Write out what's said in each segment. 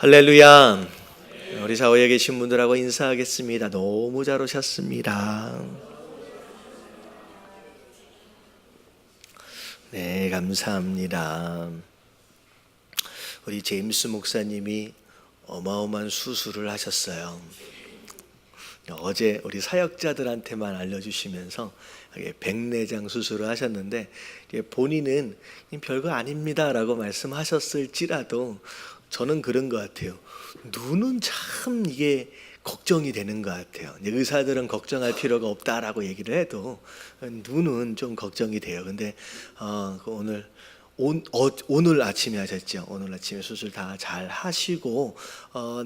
할렐루야. 우리 사회에 계신 분들하고 인사하겠습니다. 너무 잘 오셨습니다. 네, 감사합니다. 우리 제임스 목사님이 어마어마한 수술을 하셨어요. 어제 우리 사역자들한테만 알려주시면서 백내장 수술을 하셨는데 본인은 별거 아닙니다라고 말씀하셨을지라도 저는 그런 것 같아요. 눈은 참 이게 걱정이 되는 것 같아요. 의사들은 걱정할 필요가 없다라고 얘기를 해도 눈은 좀 걱정이 돼요. 근데 오늘 아침에 하셨죠. 오늘 아침에 수술 다 잘 하시고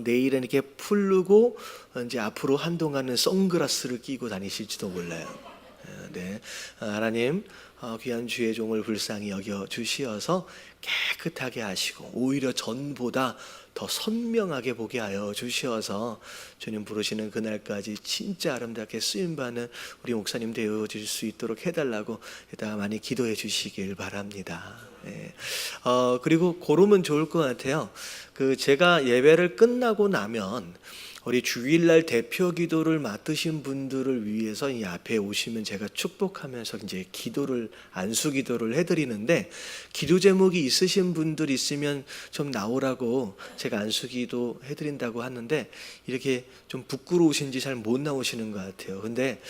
내일은 이렇게 풀르고 이제 앞으로 한동안은 선글라스를 끼고 다니실지도 몰라요. 네, 하나님 귀한 주의 종을 불쌍히 여겨 주시어서 깨끗하게 하시고 오히려 전보다 더 선명하게 보게 하여 주시어서 주님 부르시는 그날까지 진짜 아름답게 쓰임받는 우리 목사님 되어질 수 있도록 해달라고 이따가 많이 기도해 주시길 바랍니다. 네. 그리고 고르면 좋을 것 같아요. 제가 예배를 끝나고 나면 우리 주일날 대표 기도를 맡으신 분들을 위해서 이 앞에 오시면 제가 축복하면서 이제 안수 기도를 해드리는데, 기도 제목이 있으신 분들 있으면 좀 나오라고 제가 안수 기도 해드린다고 하는데 이렇게 좀 부끄러우신지 잘 못 나오시는 것 같아요. 근데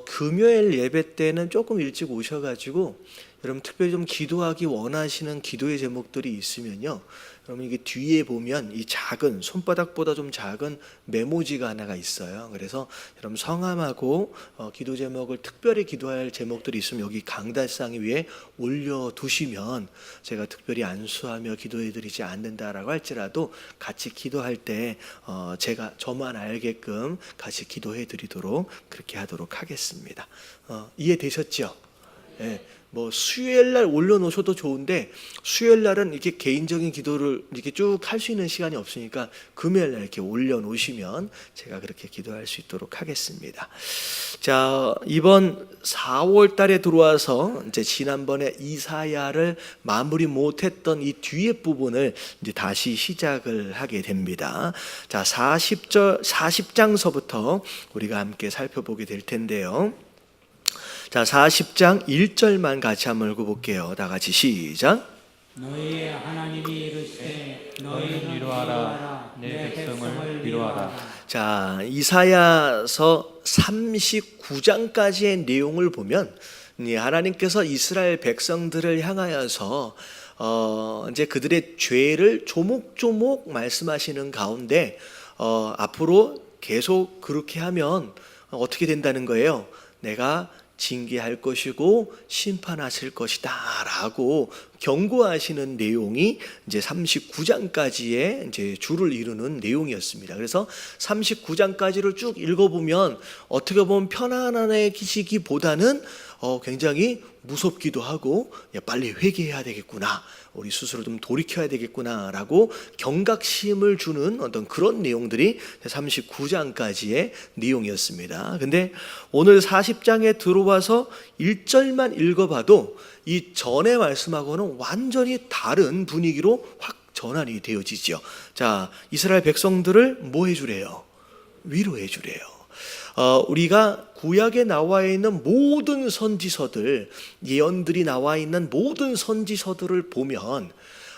금요일 예배 때는 조금 일찍 오셔가지고 여러분 특별히 좀 기도하기 원하시는 기도의 제목들이 있으면요, 여러분 이게 뒤에 보면 이 작은 손바닥보다 좀 작은 메모지가 하나가 있어요. 그래서 여러분 성함하고 기도 제목을 특별히 기도할 제목들이 있으면 여기 강달상 위에 올려두시면 제가 특별히 안수하며 기도해드리지 않는다라고 할지라도 같이 기도할 때 저만 알게끔 같이 기도해드리도록 그렇게 하도록 하겠습니다. 이해되셨죠? 네. 수요일날 올려놓으셔도 좋은데 수요일날은 이렇게 개인적인 기도를 이렇게 쭉 할 수 있는 시간이 없으니까 금요일날 이렇게 올려놓으시면 제가 그렇게 기도할 수 있도록 하겠습니다. 자, 이번 4월 달에 들어와서 이제 지난번에 이사야를 마무리 못했던 이 뒤에 부분을 이제 다시 시작을 하게 됩니다. 자, 40장서부터 우리가 함께 살펴보게 될 텐데요. 자, 40장 1절만 같이 한번 읽어볼게요. 다 같이 시작. 너희의 하나님이 이르시되 너희는 위로하라, 내 백성을 위로하라. 자, 이사야서 39장까지의 내용을 보면 하나님께서 이스라엘 백성들을 향하여서 이제 그들의 죄를 조목조목 말씀하시는 가운데 앞으로 계속 그렇게 하면 어떻게 된다는 거예요? 내가 징계할 것이고 심판하실 것이다 라고 경고하시는 내용이 이제 39장까지의 이제 줄을 이루는 내용이었습니다. 그래서 39장까지를 쭉 읽어보면 어떻게 보면 편안하기보다는 굉장히 무섭기도 하고 빨리 회개해야 되겠구나, 우리 스스로 좀 돌이켜야 되겠구나 라고 경각심을 주는 어떤 그런 내용들이 39장까지의 내용이었습니다. 근데 오늘 40장에 들어와서 1절만 읽어봐도 이 전에 말씀하고는 완전히 다른 분위기로 확 전환이 되어지죠. 자, 이스라엘 백성들을 뭐 해주래요? 위로해 주래요. 우리가 구약에 나와 있는 모든 선지서들, 예언들이 나와 있는 모든 선지서들을 보면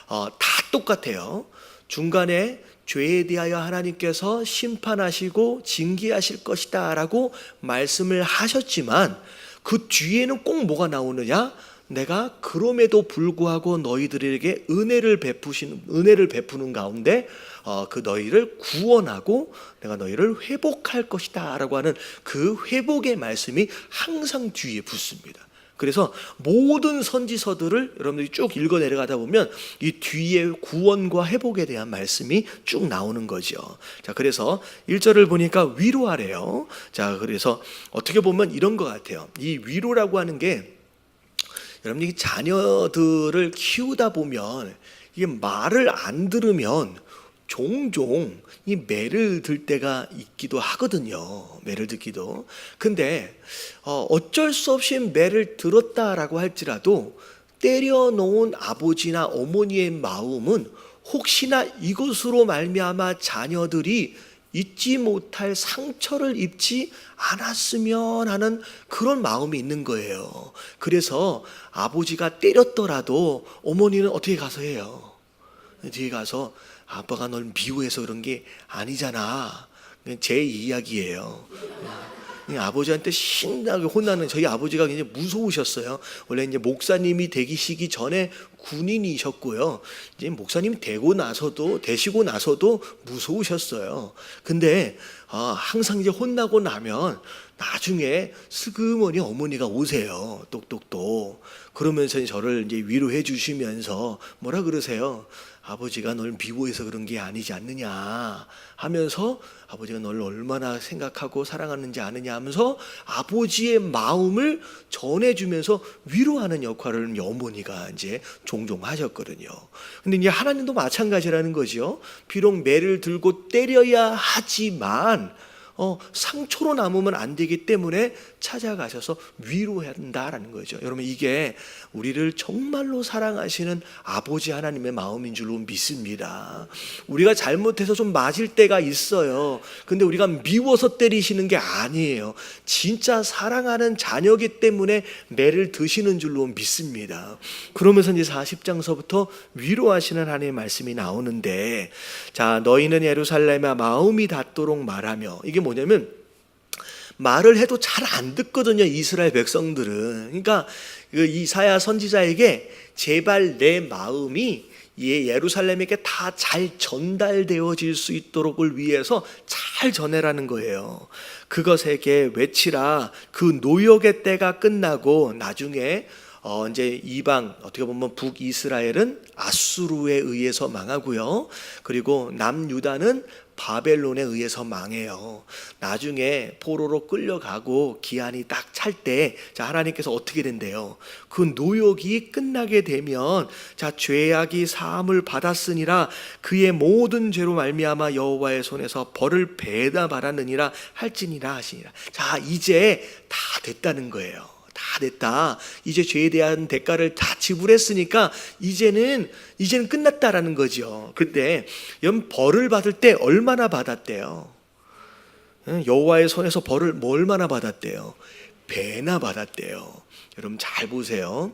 다 똑같아요. 중간에 죄에 대하여 하나님께서 심판하시고 징계하실 것이다 라고 말씀을 하셨지만 그 뒤에는 꼭 뭐가 나오느냐? 내가 그럼에도 불구하고 너희들에게 은혜를 베푸는 가운데 그 너희를 구원하고 내가 너희를 회복할 것이다 라고 하는 그 회복의 말씀이 항상 뒤에 붙습니다. 그래서 모든 선지서들을 여러분들이 쭉 읽어 내려가다 보면 이 뒤에 구원과 회복에 대한 말씀이 쭉 나오는 거죠. 자, 그래서 1절을 보니까 위로하래요. 자, 그래서 어떻게 보면 이런 것 같아요. 이 위로라고 하는 게 여러분이 자녀들을 키우다 보면 이게 말을 안 종종 이 매를 들 때가 있기도 하거든요. 매를 듣기도. 근데 어쩔 수 없이 매를 들었다라고 할지라도 때려놓은 아버지나 어머니의 마음은 혹시나 이것으로 말미암아 자녀들이 잊지 못할 상처를 입지 않았으면 하는 그런 마음이 있는 거예요. 그래서 아버지가 때렸더라도 어머니는 어떻게 가서 해요? 뒤에 가서 아빠가 널 미워해서 그런 게 아니잖아. 제 이야기예요. 아버지한테 신나게 혼나는 저희 아버지가 굉장히 무서우셨어요. 원래 이제 목사님이 되시기 전에 군인이셨고요. 이제 목사님 되시고 나서도 무서우셨어요. 근데 항상 이제 혼나고 나면 나중에 슬그머니 어머니가 오세요. 똑똑똑. 그러면서 저를 이제 위로해 주시면서 뭐라 그러세요? 아버지가 널 미워해서 그런 게 아니지 않느냐 하면서 아버지가 널 얼마나 생각하고 사랑하는지 아느냐 하면서 아버지의 마음을 전해주면서 위로하는 역할을 어머니가 이제 종종 하셨거든요. 근데 이제 하나님도 마찬가지라는 거죠. 비록 매를 들고 때려야 하지만 상처로 남으면 안 되기 때문에 찾아가셔서 위로한다라는 거죠. 여러분, 이게 우리를 정말로 사랑하시는 아버지 하나님의 마음인 줄로 믿습니다. 우리가 잘못해서 좀 맞을 때가 있어요. 근데 우리가 미워서 때리시는 게 아니에요. 진짜 사랑하는 자녀이기 때문에 매를 드시는 줄로 믿습니다. 그러면서 이제 40장서부터 위로하시는 하나님의 말씀이 나오는데, 자, 너희는 예루살렘에 마음이 닿도록 말하며, 이게 뭐냐면 말을 해도 잘 안 듣거든요, 이스라엘 백성들은. 그러니까 그 이사야 선지자에게 제발 내 마음이 예루살렘에게 다 잘 전달되어질 수 있도록을 위해서 잘 전해라는 거예요. 그것에게 외치라. 그 노역의 때가 끝나고 나중에 이제 이방, 어떻게 보면 북이스라엘은 아수르에 의해서 망하고요. 그리고 남유다는 바벨론에 의해서 망해요. 나중에 포로로 끌려가고 기한이 딱 찰 때, 자, 하나님께서 어떻게 된대요? 그 노역이 끝나게 되면, 자, 죄악이 사함을 받았으니라 그의 모든 죄로 말미암아 여호와의 손에서 벌을 배다 받았느니라 할지니라 하시니라. 자, 이제 다 됐다는 거예요. 다 됐다. 이제 죄에 대한 대가를 다 지불했으니까 이제는 끝났다라는 거죠. 그때 벌을 받을 때 얼마나 받았대요? 여호와의 손에서 벌을 얼마나 받았대요? 배나 받았대요. 여러분 잘 보세요.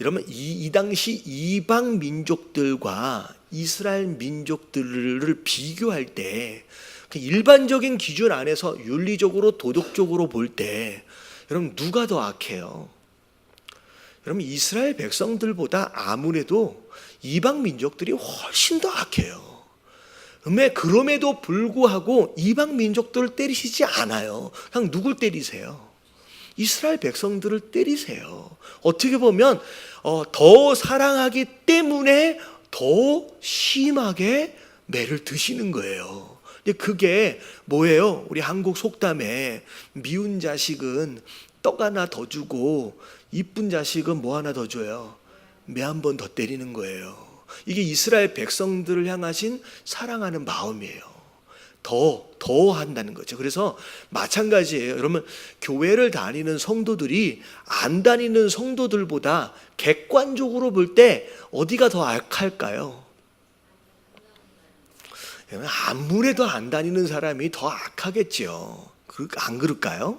여러분 이 당시 이방 민족들과 이스라엘 민족들을 비교할 때 일반적인 기준 안에서 윤리적으로 도덕적으로 볼 때 여러분 누가 더 악해요? 여러분 이스라엘 백성들보다 아무래도 이방 민족들이 훨씬 더 악해요. 그럼에도 불구하고 이방 민족들을 때리시지 않아요. 그냥 누굴 때리세요? 이스라엘 백성들을 때리세요. 어떻게 보면 더 사랑하기 때문에 더 심하게 매를 드시는 거예요. 근데 그게 뭐예요? 우리 한국 속담에 미운 자식은 떡 하나 더 주고 이쁜 자식은 뭐 하나 더 줘요? 매 한 번 더 때리는 거예요. 이게 이스라엘 백성들을 향하신 사랑하는 마음이에요. 더 한다는 거죠. 그래서 마찬가지예요. 여러분 교회를 다니는 성도들이 안 다니는 성도들보다 객관적으로 볼 때 어디가 더 악할까요? 아무래도 안 다니는 사람이 더 악하겠죠. 안 그럴까요?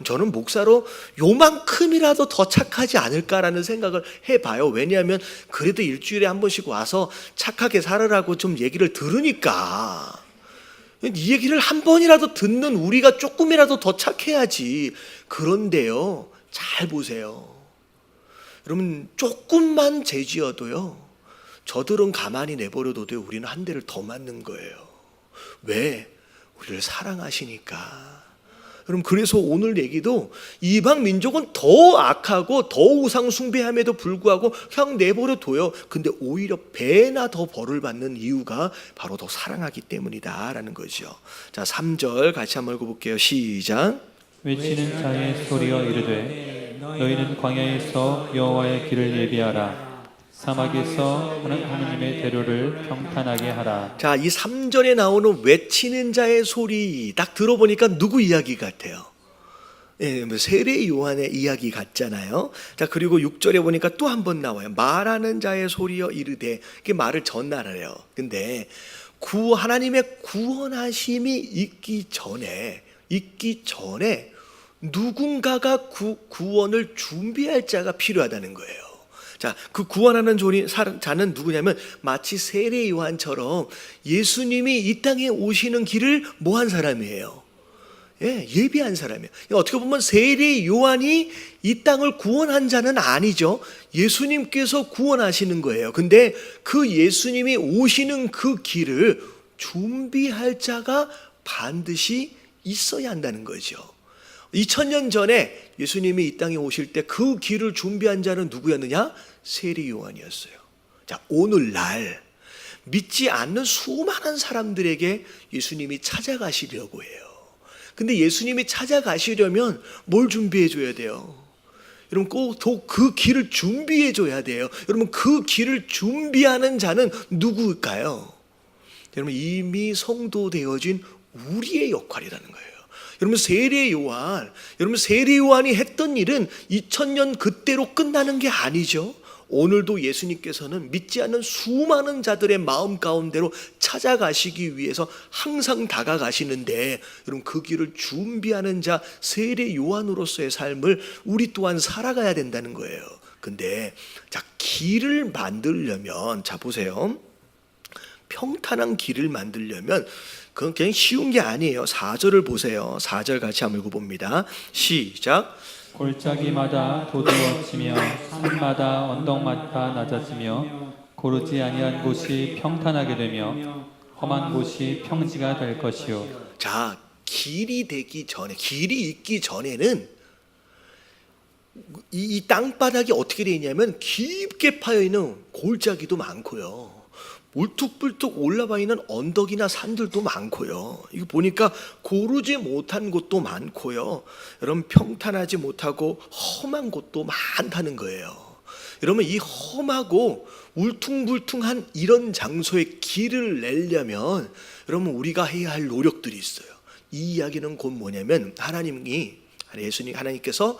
저는 목사로 요만큼이라도 더 착하지 않을까라는 생각을 해봐요. 왜냐하면 그래도 일주일에 한 번씩 와서 착하게 살으라고 좀 얘기를 들으니까. 이 얘기를 한 번이라도 듣는 우리가 조금이라도 더 착해야지. 그런데요, 잘 보세요. 여러분 조금만 죄지어도요, 저들은 가만히 내버려둬도 우리는 한 대를 더 맞는 거예요. 왜? 우리를 사랑하시니까. 여러분 그래서 오늘 얘기도 이방 민족은 더 악하고 더 우상 숭배함에도 불구하고 그냥 내버려둬요. 근데 오히려 배나 더 벌을 받는 이유가 바로 더 사랑하기 때문이다라는 거죠. 자, 3절 같이 한번 읽어볼게요. 시작. 외치는 자의 소리여 이르되 너희는 광야에서 여호와의 길을 예비하라. 사막에서 하나님의 대로를 평탄하게 하라. 자, 이 3절에 나오는 외치는 자의 소리 딱 들어보니까 누구 이야기 같아요? 예, 세례 요한의 이야기 같잖아요. 자, 그리고 6절에 보니까 또 한 번 나와요. 말하는 자의 소리여 이르되, 이게 말을 전하래요. 근데 하나님의 구원하심이 있기 전에 누군가가 구원을 준비할 자가 필요하다는 거예요. 자, 그 구원하는 자는 누구냐면 마치 세례 요한처럼 예수님이 이 땅에 오시는 길을 뭐 한 사람이에요? 예, 예비한 사람이에요. 어떻게 보면 세례 요한이 이 땅을 구원한 자는 아니죠. 예수님께서 구원하시는 거예요. 근데 그 예수님이 오시는 그 길을 준비할 자가 반드시 있어야 한다는 거죠. 2000년 전에 예수님이 이 땅에 오실 때 그 길을 준비한 자는 누구였느냐? 세례 요한이었어요. 자, 오늘날 믿지 않는 수많은 사람들에게 예수님이 찾아가시려고 해요. 근데 예수님이 찾아가시려면 뭘 준비해 줘야 돼요? 여러분, 꼭 그 길을 준비해 줘야 돼요. 여러분, 그 길을 준비하는 자는 누구일까요? 여러분, 이미 성도 되어진 우리의 역할이라는 거예요. 여러분, 세례 요한이 했던 일은 2000년 그때로 끝나는 게 아니죠. 오늘도 예수님께서는 믿지 않는 수많은 자들의 마음 가운데로 찾아가시기 위해서 항상 다가가시는데, 여러분, 그 길을 준비하는 자 세례 요한으로서의 삶을 우리 또한 살아가야 된다는 거예요. 근데 자, 길을 만들려면, 자 보세요, 평탄한 길을 만들려면 그건 그냥 쉬운 게 아니에요. 4절을 보세요. 4절 같이 한번 읽어봅니다. 시작. 골짜기마다 도드러워지며 산마다 언덕마다 낮아지며 고르지 아니한 곳이 평탄하게 되며 험한 곳이 평지가 될 것이요. 자, 길이 있기 전에는 이 땅바닥이 어떻게 되어 있냐면 깊게 파여 있는 골짜기도 많고요, 울퉁불퉁 올라와 있는 언덕이나 산들도 많고요, 이거 보니까 고르지 못한 곳도 많고요, 여러분, 평탄하지 못하고 험한 곳도 많다는 거예요. 여러분, 이 험하고 울퉁불퉁한 이런 장소에 길을 내려면 여러분, 우리가 해야 할 노력들이 있어요. 이 이야기는 곧 뭐냐면 하나님께서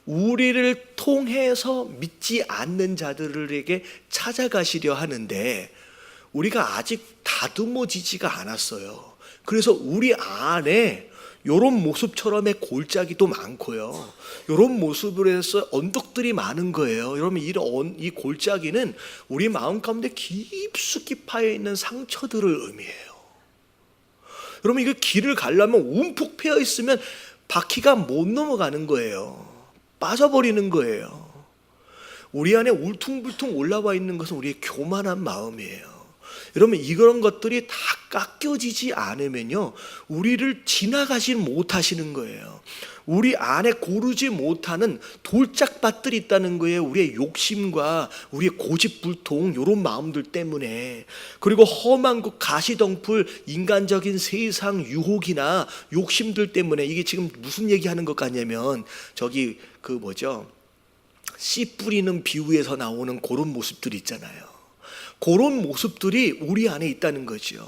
우리를 통해서 믿지 않는 자들에게 찾아가시려 하는데 우리가 아직 다듬어지지가 않았어요. 그래서 우리 안에 이런 모습처럼의 골짜기도 많고요, 이런 모습으로 해서 언덕들이 많은 거예요. 여러분, 이 골짜기는 우리 마음 가운데 깊숙이 파여 있는 상처들을 의미해요. 여러분, 이거 길을 가려면 움푹 패여 있으면 바퀴가 못 넘어가는 거예요. 빠져버리는 거예요. 우리 안에 울퉁불퉁 올라와 있는 것은 우리의 교만한 마음이에요. 여러분, 이런 것들이 다 깎여지지 않으면요, 우리를 지나가지 못하시는 거예요. 우리 안에 고르지 못하는 돌짝밭들이 있다는 거예요. 우리의 욕심과 우리의 고집불통 이런 마음들 때문에. 그리고 험한 곳, 가시덩풀, 인간적인 세상 유혹이나 욕심들 때문에. 이게 지금 무슨 얘기하는 것 같냐면 저기 씨 뿌리는 비유에서 나오는 그런 모습들이 있잖아요. 그런 모습들이 우리 안에 있다는 거죠.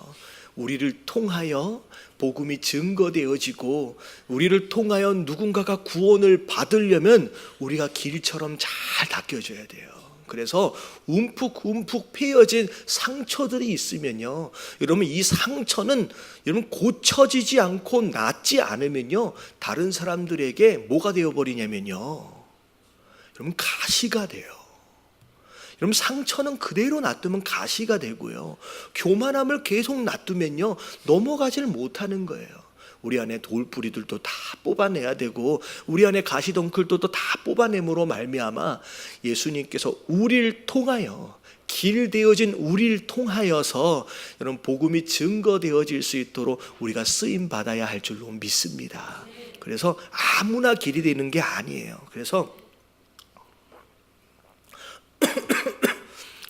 우리를 통하여 복음이 증거되어지고 우리를 통하여 누군가가 구원을 받으려면 우리가 길처럼 잘 닦여줘야 돼요. 그래서 움푹 패여진 상처들이 있으면요, 여러분, 이 상처는 여러분 고쳐지지 않고 낫지 않으면요, 다른 사람들에게 뭐가 되어버리냐면요, 여러분, 가시가 돼요. 여러분, 상처는 그대로 놔두면 가시가 되고요, 교만함을 계속 놔두면요, 넘어가질 못하는 거예요. 우리 안에 돌뿌리들도 다 뽑아내야 되고 우리 안에 가시덩굴도 다 뽑아냄으로 말미암아 예수님께서 우리를 통하여, 길 되어진 우리를 통하여서 여러분, 복음이 증거되어질 수 있도록 우리가 쓰임 받아야 할 줄로 믿습니다. 그래서 아무나 길이 되는 게 아니에요. 그래서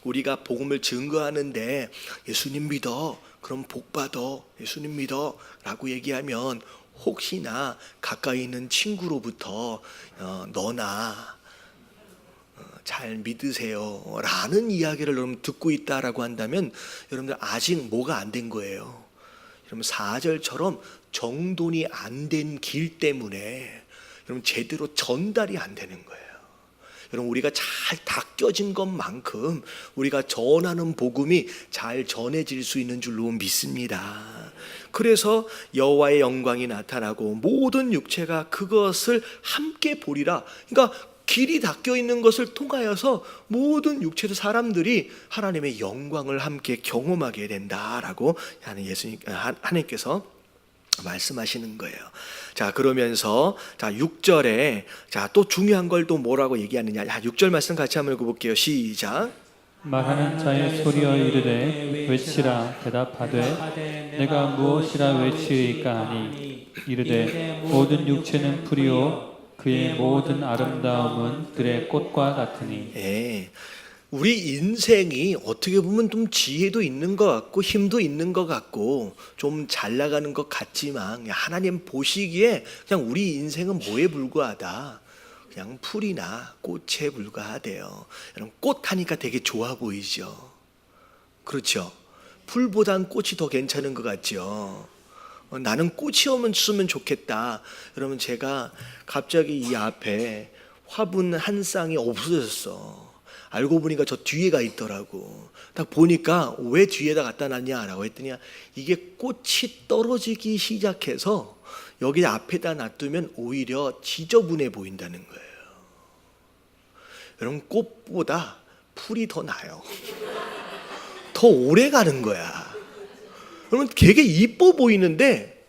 우리가 복음을 증거하는데 예수님 믿어, 그럼 복 받아, 예수님 믿어 라고 얘기하면 혹시나 가까이 있는 친구로부터 너나 잘 믿으세요 라는 이야기를 여러분 듣고 있다라고 한다면 여러분들 아직 뭐가 안 된 거예요. 여러분, 4절처럼 정돈이 안 된 길 때문에 여러분 제대로 전달이 안 되는 거예요. 여러분 우리가 잘 닦여진 것만큼 우리가 전하는 복음이 잘 전해질 수 있는 줄로 믿습니다. 그래서 여호와의 영광이 나타나고 모든 육체가 그것을 함께 보리라. 그러니까 길이 닦여 있는 것을 통하여서 모든 육체의 사람들이 하나님의 영광을 함께 경험하게 된다라고 하나님께서 말씀하시는 거예요. 자, 그러면서 6절에 또 중요한 걸 또 뭐라고 얘기하느냐. 6절 말씀 같이 한번 읽어볼게요. 시작. 말하는 자의 소리여 이르되 외치라 대답하되 내가 무엇이라 외치리까 하니 이르되 모든 육체는 풀이요 그의 모든 아름다움은 들의 꽃과 같으니. 예, 우리 인생이 어떻게 보면 좀 지혜도 있는 것 같고 힘도 있는 것 같고 좀 잘 나가는 것 같지만 하나님 보시기에 그냥 우리 인생은 뭐에 불과하다. 그냥 풀이나 꽃에 불과하대요. 여러분 꽃 하니까 되게 좋아 보이죠. 그렇죠. 풀보단 꽃이 더 괜찮은 것 같죠. 나는 꽃이 없으면 좋겠다. 그러면 제가 갑자기 이 앞에 화분 한 쌍이 없어졌어. 알고 보니까 저 뒤에가 있더라고. 딱 보니까 왜 뒤에다 갖다 놨냐라고 했더니 이게 꽃이 떨어지기 시작해서 여기 앞에다 놔두면 오히려 지저분해 보인다는 거예요. 여러분 꽃보다 풀이 더 나아요. 더 오래 가는 거야. 여러분 되게 이뻐 보이는데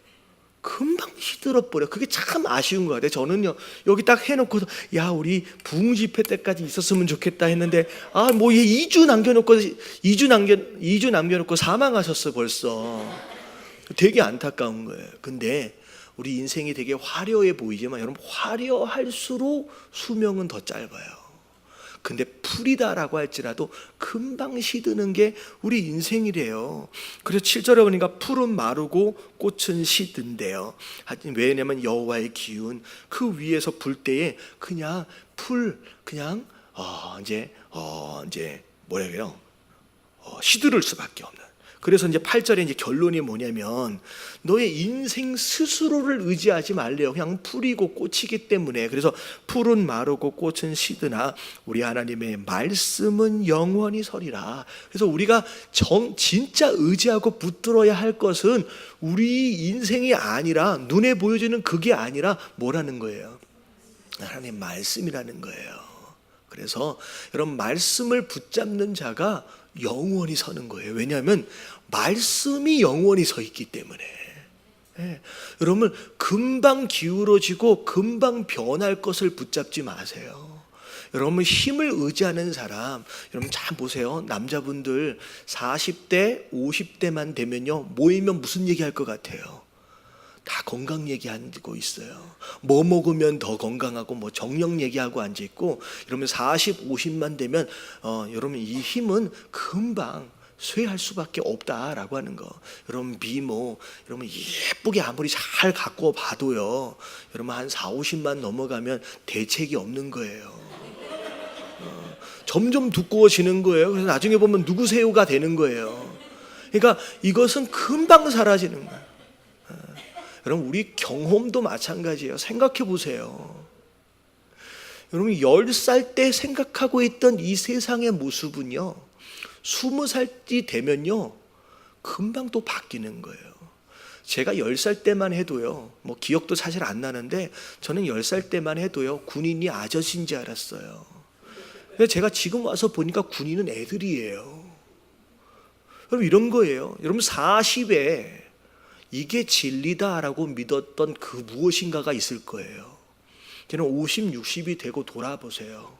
금방 시들어버려. 그게 참 아쉬운 것 같아요. 저는요 여기 딱 해놓고서 야 우리 부흥 집회 때까지 있었으면 좋겠다 했는데 뭐 얘 2주 남겨놓고 사망하셨어 벌써. 되게 안타까운 거예요. 근데 우리 인생이 되게 화려해 보이지만 여러분 화려할수록 수명은 더 짧아요. 근데 풀이다라고 할지라도 금방 시드는 게 우리 인생이래요. 그래서 7절에 보니까 풀은 마르고 꽃은 시든대요. 왜냐면 여호와의 기운 그 위에서 불 때에 그냥 이제 뭐라 그래요? 시들을 수밖에 없는. 그래서 이제 8절에 이제 결론이 뭐냐면 너의 인생 스스로를 의지하지 말래요. 그냥 풀이고 꽃이기 때문에. 그래서 풀은 마르고 꽃은 시드나 우리 하나님의 말씀은 영원히 서리라. 그래서 우리가 진짜 의지하고 붙들어야 할 것은 우리 인생이 아니라 눈에 보여지는 그게 아니라 뭐라는 거예요? 하나님의 말씀이라는 거예요. 그래서 여러분 말씀을 붙잡는 자가 영원히 서는 거예요. 왜냐하면 말씀이 영원히 서 있기 때문에. 여러분 금방 기울어지고 금방 변할 것을 붙잡지 마세요. 여러분 힘을 의지하는 사람 여러분 잘 보세요. 남자분들 40대 50대만 되면요 모이면 무슨 얘기할 것 같아요? 다 건강 얘기하고 있어요. 뭐 먹으면 더 건강하고 뭐 정력 얘기하고 앉아있고 이러면 40, 50만 되면 여러분 이 힘은 금방 쇠할 수밖에 없다라고 하는 거. 여러분 미모 여러분 예쁘게 아무리 잘 갖고 봐도요 여러분 한 4, 50만 넘어가면 대책이 없는 거예요. 점점 두꺼워지는 거예요. 그래서 나중에 보면 누구세요가 되는 거예요. 그러니까 이것은 금방 사라지는 거예요. 여러분 우리 경험도 마찬가지예요. 생각해 보세요. 여러분 10살 때 생각하고 있던 이 세상의 모습은요 20살이 되면요 금방 또 바뀌는 거예요. 제가 10살 때만 해도요 뭐 기억도 사실 안 나는데 저는 10살 때만 해도요 군인이 아저씨인 줄 알았어요. 근데 제가 지금 와서 보니까 군인은 애들이에요. 여러분 이런 거예요. 여러분 40에 이게 진리다라고 믿었던 그 무엇인가가 있을 거예요. 저는 50, 60이 되고 돌아보세요.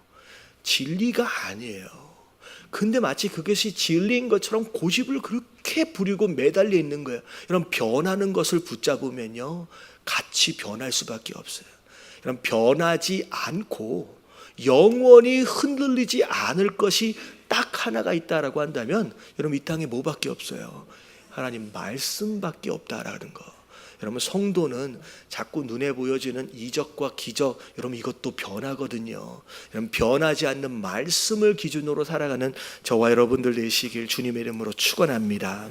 진리가 아니에요. 근데 마치 그것이 진리인 것처럼 고집을 그렇게 부리고 매달려 있는 거예요. 이런 변하는 것을 붙잡으면요 같이 변할 수밖에 없어요. 이런 변하지 않고 영원히 흔들리지 않을 것이 딱 하나가 있다라고 한다면 여러분 이 땅에 뭐밖에 없어요? 하나님 말씀밖에 없다라는 거. 여러분 성도는 자꾸 눈에 보여지는 이적과 기적 여러분 이것도 변하거든요. 여러분 변하지 않는 말씀을 기준으로 살아가는 저와 여러분들 되시길 주님의 이름으로 축원합니다.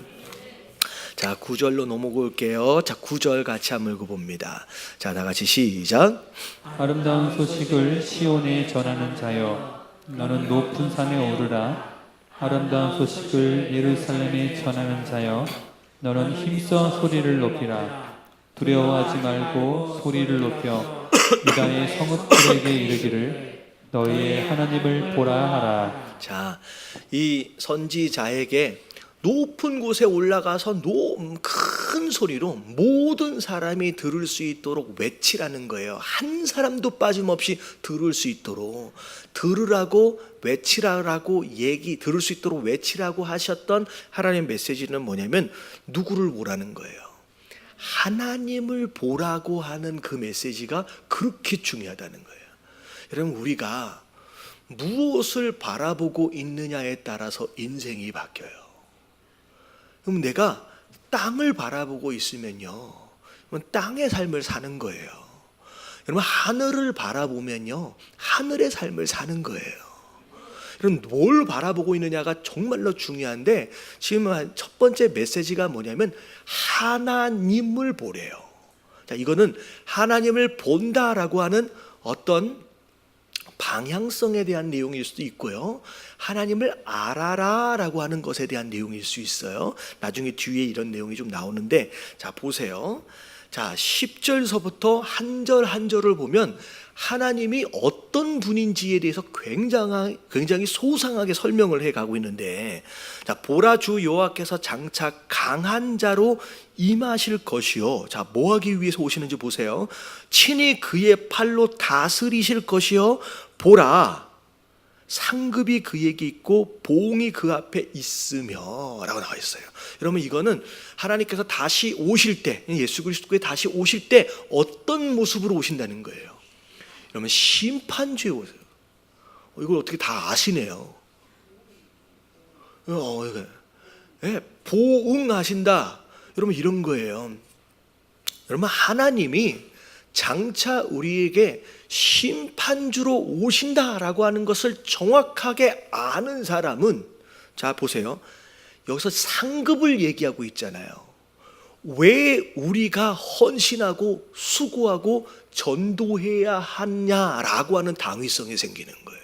자, 9절로 넘어올게요. 자, 9절 같이 한번 읽어봅니다. 자, 다 같이 시작. 아름다운 소식을 시온에 전하는 자여, 너는 높은 산에 오르라. 아름다운 소식을 예루살렘에 전하는 자여, 너는 힘써 소리를 높이라. 두려워하지 말고 소리를 높여 유다의 성읍들에게 이르기를 너희의 하나님을 보라 하라. 자, 이 선지자에게 높은 곳에 올라가서 큰 소리로 모든 사람이 들을 수 있도록 외치라는 거예요. 한 사람도 빠짐없이 들을 수 있도록 들으라고 외치라고 들을 수 있도록 외치라고 하셨던 하나님의 메시지는 뭐냐면 누구를 보라는 거예요. 하나님을 보라고 하는 그 메시지가 그렇게 중요하다는 거예요. 여러분, 우리가 무엇을 바라보고 있느냐에 따라서 인생이 바뀌어요. 그럼 내가 땅을 바라보고 있으면요, 땅의 삶을 사는 거예요. 여러분, 하늘을 바라보면요, 하늘의 삶을 사는 거예요. 여러분, 뭘 바라보고 있느냐가 정말로 중요한데, 지금 첫 번째 메시지가 뭐냐면 하나님을 보래요. 자, 이거는 하나님을 본다라고 하는 어떤 방향성에 대한 내용일 수도 있고요, 하나님을 알아라라고 하는 것에 대한 내용일 수 있어요. 나중에 뒤에 이런 내용이 좀 나오는데, 자, 보세요. 자, 10절서부터 한 절 한 절을 보면 하나님이 어떤 분인지에 대해서 굉장히 소상하게 설명을 해가고 있는데, 자, 보라, 주 여호와께서 장차 강한 자로 임하실 것이요. 자, 뭐 하기 위해서 오시는지 보세요. 친히 그의 팔로 다스리실 것이요. 보라, 상급이 그에게 있고 보응이 그 앞에 있으며 라고 나와 있어요. 여러분, 이거는 하나님께서 다시 오실 때, 예수 그리스도께 다시 오실 때 어떤 모습으로 오신다는 거예요. 여러분, 심판주에 오세요. 이걸 어떻게 다 아시네요. 네, 보응하신다. 여러분, 이런 거예요. 여러분, 하나님이 장차 우리에게 심판주로 오신다라고 하는 것을 정확하게 아는 사람은, 자, 보세요. 여기서 상급을 얘기하고 있잖아요. 왜 우리가 헌신하고 수고하고 전도해야 하냐라고 하는 당위성이 생기는 거예요.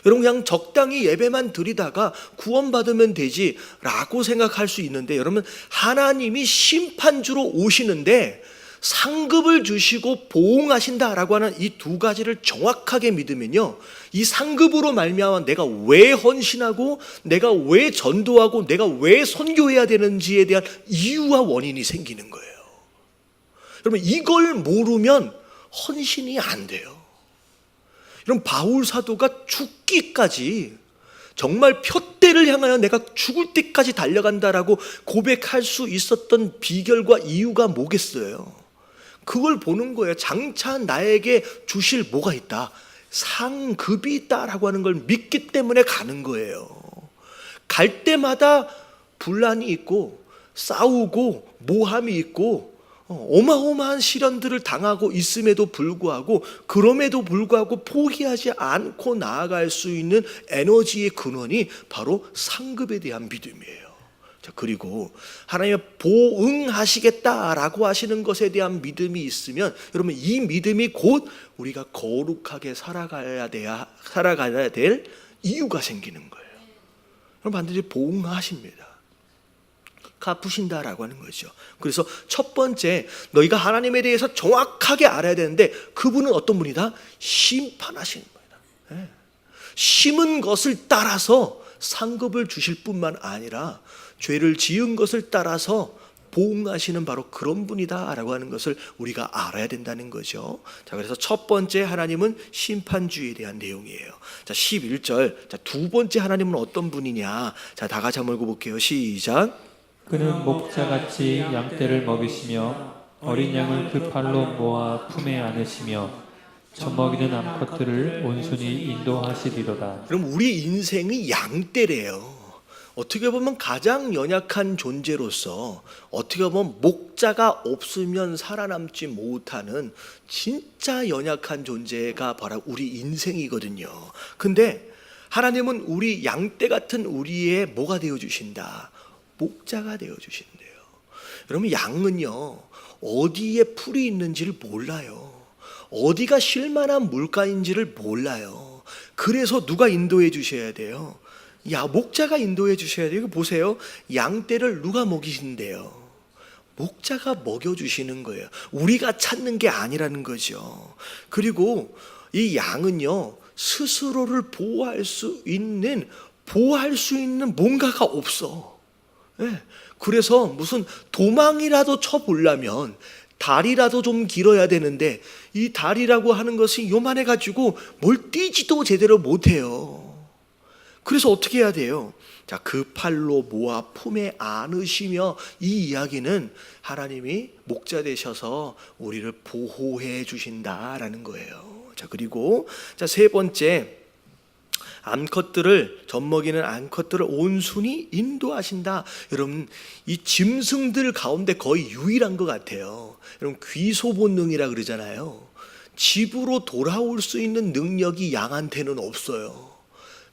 여러분, 그냥 적당히 예배만 드리다가 구원받으면 되지라고 생각할 수 있는데, 여러분, 하나님이 심판주로 오시는데 상급을 주시고 보응하신다라고 하는 이 두 가지를 정확하게 믿으면요, 이 상급으로 말미암아 내가 왜 헌신하고 내가 왜 전도하고 내가 왜 선교해야 되는지에 대한 이유와 원인이 생기는 거예요. 여러분, 이걸 모르면 헌신이 안 돼요. 여러분, 바울 사도가 죽기까지 정말 표대를 향하여 내가 죽을 때까지 달려간다라고 고백할 수 있었던 비결과 이유가 뭐겠어요? 그걸 보는 거예요. 장차 나에게 주실 뭐가 있다, 상급이 있다라고 하는 걸 믿기 때문에 가는 거예요. 갈 때마다 분란이 있고 싸우고 모함이 있고 어마어마한 시련들을 당하고 있음에도 불구하고, 그럼에도 불구하고 포기하지 않고 나아갈 수 있는 에너지의 근원이 바로 상급에 대한 믿음이에요. 자, 그리고 하나님의 보응하시겠다라고 하시는 것에 대한 믿음이 있으면, 여러분, 이 믿음이 곧 우리가 거룩하게 살아가야 될 이유가 생기는 거예요. 여러분, 반드시 보응하십니다. 갚으신다라고 하는 거죠. 그래서 첫 번째, 너희가 하나님에 대해서 정확하게 알아야 되는데, 그분은 어떤 분이다? 심판하시는 분이다. 심은 것을 따라서 상급을 주실 뿐만 아니라 죄를 지은 것을 따라서 보응하시는 바로 그런 분이다라고 하는 것을 우리가 알아야 된다는 거죠. 자, 그래서 첫 번째 하나님은 심판주의에 대한 내용이에요. 자, 11절. 자, 두 번째 하나님은 어떤 분이냐? 자, 다 같이 한번 읽어볼게요. 시작. 그는 목자같이 양떼를 먹이시며 어린 양을 그 팔로 모아 품에 안으시며 젖먹이는 암컷들을 온순히 인도하시리로다. 그럼 우리 인생이 양떼래요. 어떻게 보면 가장 연약한 존재로서, 어떻게 보면 목자가 없으면 살아남지 못하는 진짜 연약한 존재가 바로 우리 인생이거든요. 근데 하나님은 우리 양떼 같은 우리의 뭐가 되어주신다? 목자가 되어 주신대요. 여러분, 양은요 어디에 풀이 있는지를 몰라요. 어디가 쉴만한 물가인지를 몰라요. 그래서 누가 인도해 주셔야 돼요? 목자가 인도해 주셔야 돼요. 이거 보세요. 양떼를 누가 먹이신대요? 목자가 먹여주시는 거예요. 우리가 찾는 게 아니라는 거죠. 그리고 이 양은요 스스로를 보호할 수 있는 뭔가가 없어. 네. 그래서 무슨 도망이라도 쳐보려면 다리라도 좀 길어야 되는데 이 다리라고 하는 것이 요만해 가지고 뭘 뛰지도 제대로 못해요. 그래서 어떻게 해야 돼요? 자, 그 팔로 모아 품에 안으시며, 이 이야기는 하나님이 목자 되셔서 우리를 보호해 주신다라는 거예요. 자, 그리고 세 번째, 암컷들을, 젖먹이는 암컷들을 온순히 인도하신다. 여러분, 이 짐승들 가운데 거의 유일한 것 같아요. 여러분, 귀소 본능이라 그러잖아요. 집으로 돌아올 수 있는 능력이 양한테는 없어요.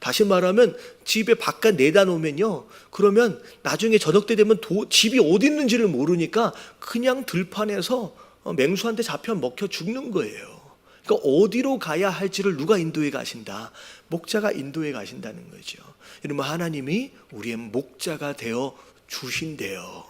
다시 말하면 집에 바깥 내다 놓으면요, 그러면 나중에 저녁 때 되면 집이 어디 있는지를 모르니까 그냥 들판에서 맹수한테 잡혀 먹혀 죽는 거예요. 그러니까 어디로 가야 할지를 누가 인도해 가신다? 목자가 인도해 가신다는 거죠. 여러분, 하나님이 우리의 목자가 되어 주신대요.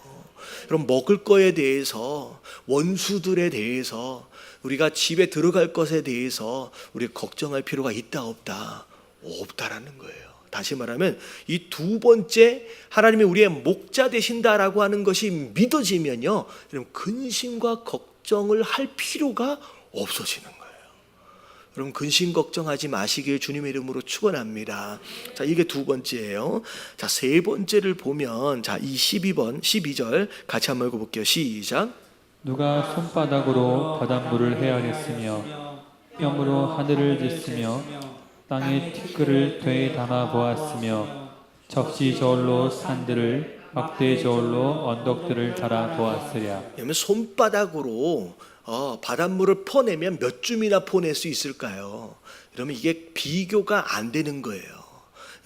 여러분, 먹을 거에 대해서, 원수들에 대해서, 우리가 집에 들어갈 것에 대해서 우리가 걱정할 필요가 있다 없다? 없다라는 거예요. 다시 말하면 이 두 번째, 하나님이 우리의 목자 되신다라고 하는 것이 믿어지면요, 여러분, 근심과 걱정을 할 필요가 없어지는 거예요. 여러분, 근심 걱정하지 마시길 주님의 이름으로 축원합니다. 자, 이게 두 번째예요. 자, 세 번째를 보면, 자, 이 12절 같이 한번 읽어볼게요. 시작. 누가 손바닥으로 바닷물을 헤아렸으며 뼘으로 하늘을 쟀으며 땅에 티끌을 되에 담아 보았으며 적시 저울로 산들을 막대 저울로 언덕들을 달아 보았으랴. 그러면 손바닥으로 바닷물을 퍼내면 몇 줌이나 퍼낼 수 있을까요? 여러분, 이게 비교가 안 되는 거예요.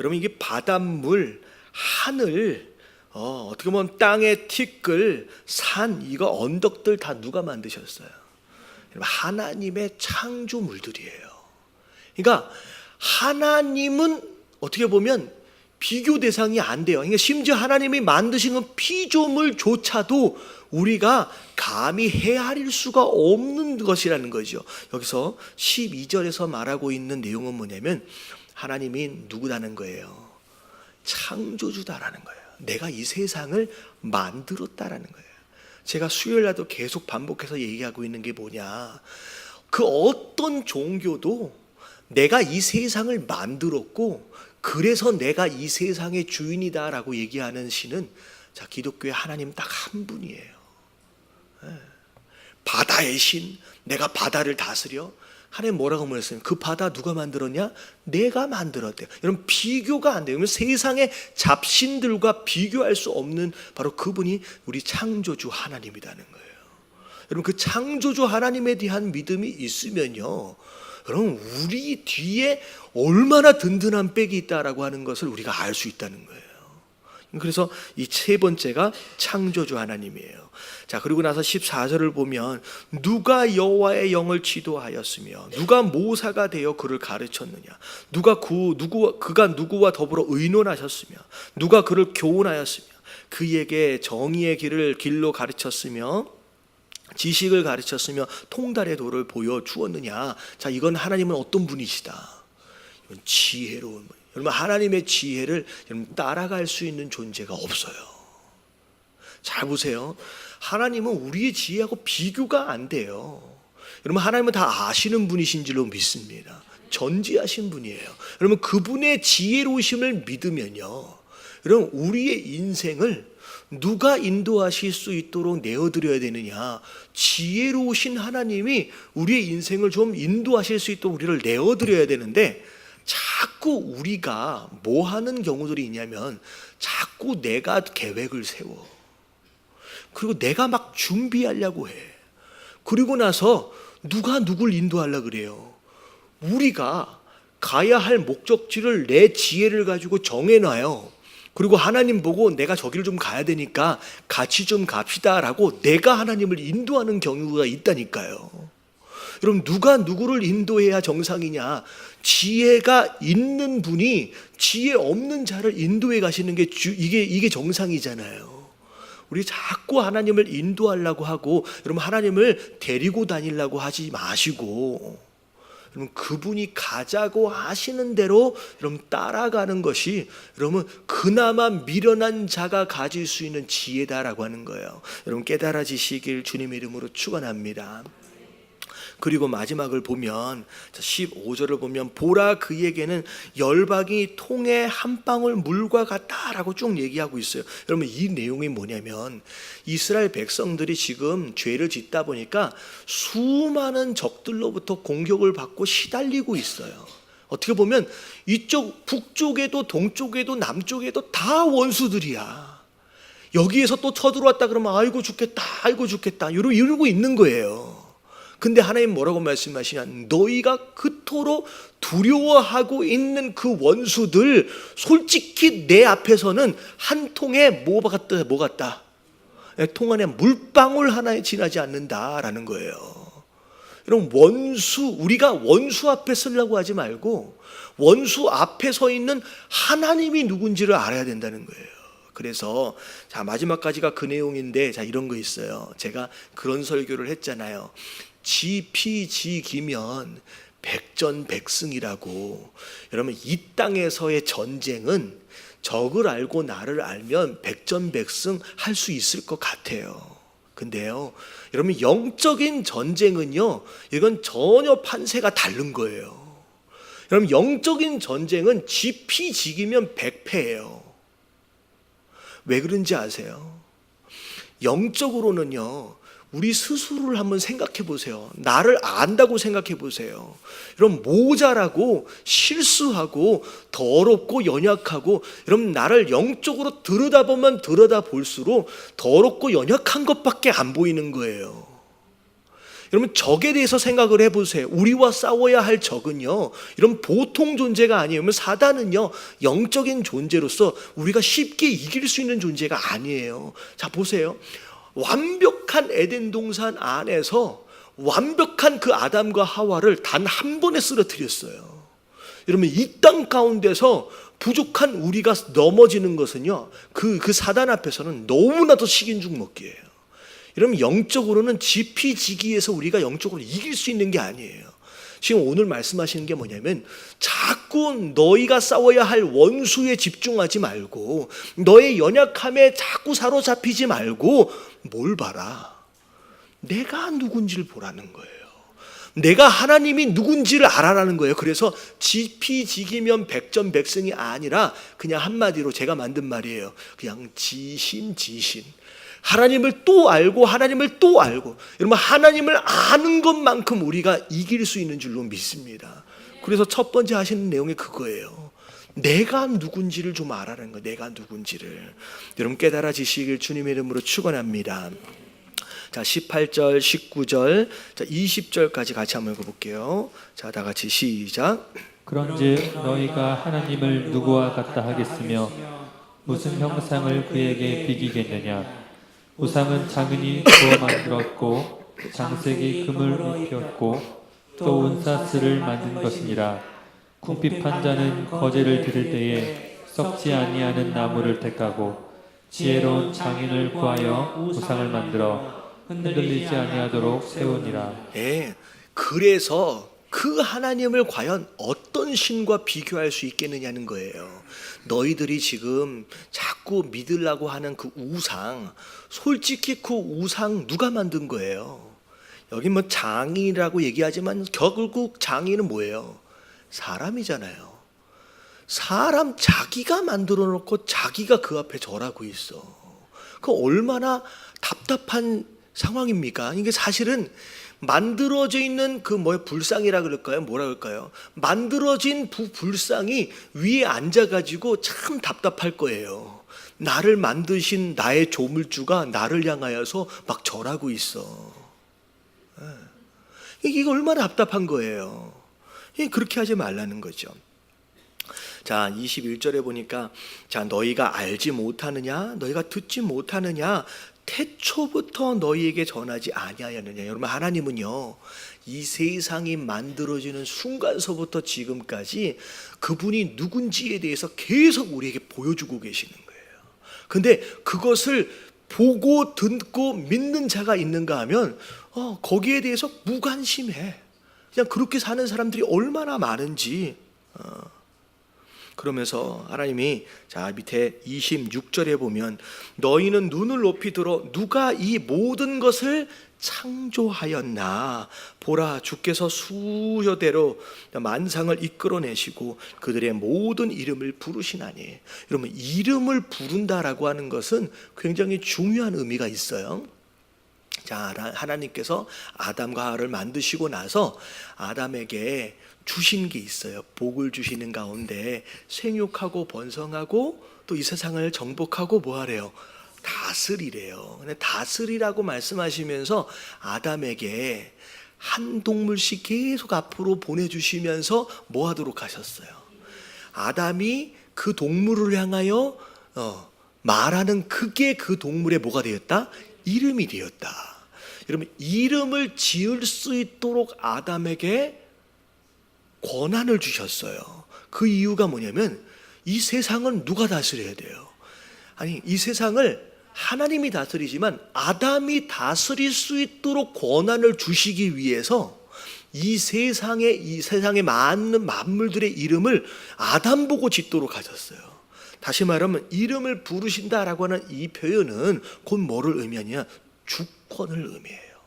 여러분, 이게 바닷물, 하늘, 어떻게 보면 땅의 티끌, 산, 이거 언덕들 다 누가 만드셨어요? 여러분, 하나님의 창조물들이에요. 그러니까 하나님은 어떻게 보면 비교 대상이 안 돼요. 그러니까 심지어 하나님이 만드시는 피조물조차도 우리가 감히 헤아릴 수가 없는 것이라는 거죠. 여기서 12절에서 말하고 있는 내용은 뭐냐면, 하나님이 누구다는 거예요? 창조주다라는 거예요. 내가 이 세상을 만들었다라는 거예요. 제가 수요일날도 계속 반복해서 얘기하고 있는 게 뭐냐, 그 어떤 종교도 내가 이 세상을 만들었고 그래서 내가 이 세상의 주인이다라고 얘기하는 신은, 자, 기독교의 하나님 딱 한 분이에요. 바다의 신, 내가 바다를 다스려. 하나님 뭐라고 말했어요? 그 바다 누가 만들었냐? 내가 만들었대요. 여러분, 비교가 안 돼요. 세상의 잡신들과 비교할 수 없는 바로 그분이 우리 창조주 하나님이라는 거예요. 여러분, 그 창조주 하나님에 대한 믿음이 있으면요, 여러분, 우리 뒤에 얼마나 든든한 백이 있다라고 하는 것을 우리가 알 수 있다는 거예요. 그래서 이 세 번째가 창조주 하나님이에요. 자, 그리고 나서 14절을 보면, 누가 여호와의 영을 지도하였으며 누가 모사가 되어 그를 가르쳤느냐, 그가 누구와 더불어 의논하셨으며 누가 그를 교훈하였으며 그에게 정의의 길로 가르쳤으며 지식을 가르쳤으며 통달의 도를 보여주었느냐. 자, 이건 하나님은 어떤 분이시다? 이건 지혜로운 분. 여러분, 하나님의 지혜를 여러분 따라갈 수 있는 존재가 없어요. 잘 보세요. 하나님은 우리의 지혜하고 비교가 안 돼요. 여러분, 하나님은 다 아시는 분이신 줄로 믿습니다. 전지하신 분이에요. 여러분, 그분의 지혜로우심을 믿으면요, 여러분, 우리의 인생을 누가 인도하실 수 있도록 내어드려야 되느냐? 지혜로우신 하나님이 우리의 인생을 좀 인도하실 수 있도록 우리를 내어드려야 되는데, 자꾸 우리가 뭐 하는 경우들이 있냐면, 자꾸 내가 계획을 세워. 그리고 내가 막 준비하려고 해. 그리고 나서 누가 누굴 인도하려고 그래요? 우리가 가야 할 목적지를 내 지혜를 가지고 정해놔요. 그리고 하나님 보고 내가 저기를 좀 가야 되니까 같이 좀 갑시다라고 내가 하나님을 인도하는 경우가 있다니까요. 여러분, 누가 누구를 인도해야 정상이냐? 지혜가 있는 분이 지혜 없는 자를 인도해 가시는 게 이게 정상이잖아요. 우리 자꾸 하나님을 인도하려고 하고, 여러분, 하나님을 데리고 다니려고 하지 마시고, 여러분, 그분이 가자고 하시는 대로 여러분 따라가는 것이 여러분 그나마 미련한 자가 가질 수 있는 지혜다라고 하는 거예요. 여러분, 깨달아지시길 주님의 이름으로 축원합니다. 그리고 마지막을 보면 15절을 보면 보라 그에게는 열방이 통에 한 방울 물과 같다라고 쭉 얘기하고 있어요. 여러분, 이 내용이 뭐냐면 이스라엘 백성들이 지금 죄를 짓다 보니까 수많은 적들로부터 공격을 받고 시달리고 있어요. 어떻게 보면 이쪽 북쪽에도 동쪽에도 남쪽에도 다 원수들이야. 여기에서 또 쳐들어왔다 그러면 아이고 죽겠다 이러고 있는 거예요. 근데 하나님 뭐라고 말씀하시냐? 너희가 그토록 두려워하고 있는 그 원수들 솔직히 내 앞에서는 한 통에 뭐 같다? 통 안에 물방울 하나에 지나지 않는다라는 거예요. 여러분, 우리가 원수 앞에 서려고 하지 말고 원수 앞에 서 있는 하나님이 누군지를 알아야 된다는 거예요. 그래서 자, 마지막까지가 그 내용인데, 자, 이런 거 있어요. 제가 그런 설교를 했잖아요. 지피지기면 백전백승이라고. 여러분, 이 땅에서의 전쟁은 적을 알고 나를 알면 백전백승 할 수 있을 것 같아요. 근데요, 여러분, 영적인 전쟁은요, 이건 전혀 판세가 다른 거예요. 여러분, 영적인 전쟁은 지피지기면 백패예요. 왜 그런지 아세요? 영적으로는요, 우리 스스로를 한번 생각해 보세요. 나를 안다고 생각해 보세요. 여러분, 모자라고 실수하고 더럽고 연약하고, 여러분, 나를 영적으로 들여다보면 들여다볼수록 더럽고 연약한 것밖에 안 보이는 거예요. 여러분, 적에 대해서 생각을 해보세요. 우리와 싸워야 할 적은요, 이런 보통 존재가 아니에요. 사단은요, 영적인 존재로서 우리가 쉽게 이길 수 있는 존재가 아니에요. 자, 보세요. 완벽한 에덴 동산 안에서 완벽한 그 아담과 하와를 단 한 번에 쓰러뜨렸어요. 여러분, 이 땅 가운데서 부족한 우리가 넘어지는 것은요, 그 사단 앞에서는 너무나도 식인죽 먹기예요. 여러분, 영적으로는 지피지기에서 우리가 영적으로 이길 수 있는 게 아니에요. 지금 오늘 말씀하시는 게 뭐냐면, 자꾸 너희가 싸워야 할 원수에 집중하지 말고, 너의 연약함에 자꾸 사로잡히지 말고, 뭘 봐라? 내가 누군지를 보라는 거예요. 내가 하나님이 누군지를 알아라는 거예요. 그래서 지피지기면 백전백승이 아니라 그냥 한마디로 제가 만든 말이에요. 그냥 지신. 하나님을 또 알고 하나님을 또 알고, 여러분, 하나님을 아는 것만큼 우리가 이길 수 있는 줄로 믿습니다. 그래서 첫 번째 하시는 내용이 그거예요. 내가 누군지를 좀 알아라는 거예요. 내가 누군지를. 여러분, 깨달아지시길 주님의 이름으로 축원합니다. 자, 18절, 19절, 자, 20절까지 같이 한번 읽어볼게요. 자, 다 같이 시작. 그런즉 너희가 하나님을 누구와 같다 하겠으며 무슨 형상을 그에게 비기겠느냐? 우상은 장인이 구워 만들었고 장색이 금을 입혔고 또 은사슬을 만든 것이니라. 궁핍한 자는 거제를 드릴 때에 썩지 아니하는 나무를 택하고 지혜로운 장인을 구하여 우상을 만들어 흔들리지 아니하도록 세우니라. 네, 그래서 그 하나님을 과연 어떤 신과 비교할 수 있겠느냐는 거예요. 너희들이 지금 자꾸 믿으려고 하는 그 우상, 솔직히 그 우상 누가 만든 거예요? 여기 뭐 장인이라고 얘기하지만 결국 장인은 뭐예요? 사람이잖아요. 사람 자기가 만들어 놓고 자기가 그 앞에 절하고 있어. 그 얼마나 답답한 상황입니까? 이게 사실은 만들어져 있는 그 불상이라 그럴까요? 뭐라 그럴까요? 만들어진 불상이 위에 앉아가지고 참 답답할 거예요. 나를 만드신 나의 조물주가 나를 향하여서 막 절하고 있어. 이게 얼마나 답답한 거예요. 그렇게 하지 말라는 거죠. 자, 21절에 보니까 자, 너희가 알지 못하느냐, 너희가 듣지 못하느냐, 태초부터 너희에게 전하지 아니하였느냐. 여러분, 하나님은요, 이 세상이 만들어지는 순간서부터 지금까지 그분이 누군지에 대해서 계속 우리에게 보여주고 계시는 거예요. 근데 그것을 보고 듣고 믿는 자가 있는가 하면 거기에 대해서 무관심해. 그냥 그렇게 사는 사람들이 얼마나 많은지. 그러면서 하나님이 자, 밑에 26절에 보면 너희는 눈을 높이 들어 누가 이 모든 것을 창조하였나 보라, 주께서 수여대로 만상을 이끌어내시고 그들의 모든 이름을 부르시나니. 여러분, 이름을 부른다라고 하는 것은 굉장히 중요한 의미가 있어요. 자, 하나님께서 아담과 하와를 만드시고 나서 아담에게 주신 게 있어요. 복을 주시는 가운데 생육하고 번성하고 또 이 세상을 정복하고 뭐 하래요? 다스리래요. 근데 다스리라고 말씀하시면서 아담에게 한 동물씩 계속 앞으로 보내주시면서 뭐 하도록 하셨어요? 아담이 그 동물을 향하여 말하는 그게 그 동물의 뭐가 되었다? 이름이 되었다. 여러분, 이름을 지을 수 있도록 아담에게 권한을 주셨어요. 그 이유가 뭐냐면 이 세상은 누가 다스려야 돼요? 아니, 이 세상을 하나님이 다스리지만 아담이 다스릴 수 있도록 권한을 주시기 위해서 이 세상에 많은 만물들의 이름을 아담 보고 짓도록 하셨어요. 다시 말하면 이름을 부르신다라고 하는 이 표현은 곧 뭐를 의미하냐? 주권을 의미해요.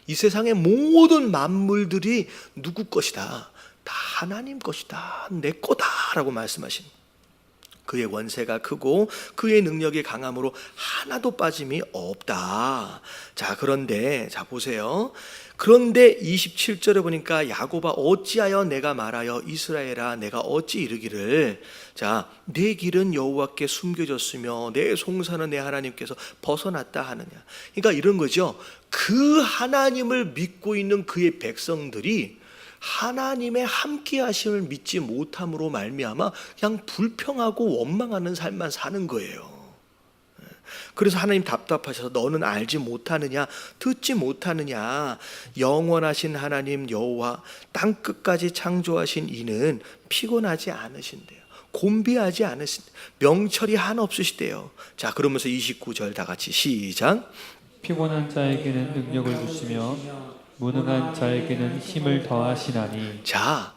이 세상의 모든 만물들이 누구 것이다? 다 하나님 것이다. 내 거다라고 말씀하신. 그의 원세가 크고 그의 능력이 강함으로 하나도 빠짐이 없다. 자, 그런데 자 보세요. 그런데 27절에 보니까 야곱아 어찌하여 내가 말하여 이스라엘아 내가 어찌 이르기를 자, 내 길은 여호와께 숨겨졌으며 내 송사는 내 하나님께서 벗어났다 하느냐. 그러니까 이런 거죠. 그 하나님을 믿고 있는 그의 백성들이 하나님의 함께 하심을 믿지 못함으로 말미암아 그냥 불평하고 원망하는 삶만 사는 거예요. 그래서 하나님 답답하셔서 너는 알지 못하느냐, 듣지 못하느냐. 영원하신 하나님 여호와 땅 끝까지 창조하신 이는 피곤하지 않으신대요. 곤비하지 않으신대요. 명철이 하나 없으시대요. 자, 그러면서 29절 다 같이 시작. 피곤한 자에게는 능력을 주시며 무능한 자에게는 힘을 더하시나니. 자,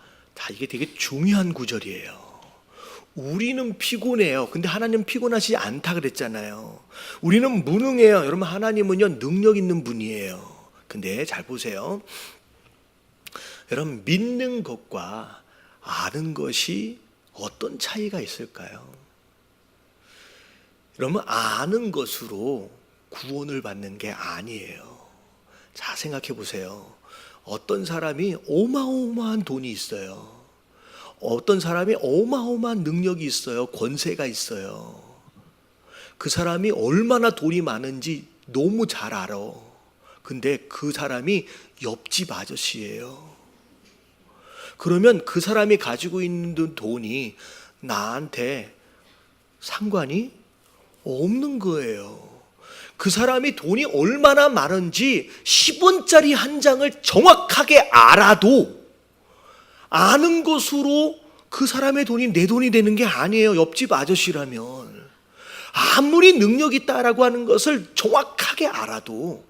이게 되게 중요한 구절이에요. 우리는 피곤해요. 근데 하나님 피곤하지 않다 그랬잖아요. 우리는 무능해요. 여러분, 하나님은요 능력 있는 분이에요. 근데 잘 보세요. 여러분, 믿는 것과 아는 것이 어떤 차이가 있을까요? 여러분, 아는 것으로 구원을 받는 게 아니에요. 자, 생각해 보세요. 어떤 사람이 어마어마한 돈이 있어요. 어떤 사람이 어마어마한 능력이 있어요. 권세가 있어요. 그 사람이 얼마나 돈이 많은지 너무 잘 알아. 근데 그 사람이 옆집 아저씨예요. 그러면 그 사람이 가지고 있는 돈이 나한테 상관이 없는 거예요. 그 사람이 돈이 얼마나 많은지 10원짜리 한 장을 정확하게 알아도 아는 것으로 그 사람의 돈이 내 돈이 되는 게 아니에요. 옆집 아저씨라면 아무리 능력 있다라고 하는 것을 정확하게 알아도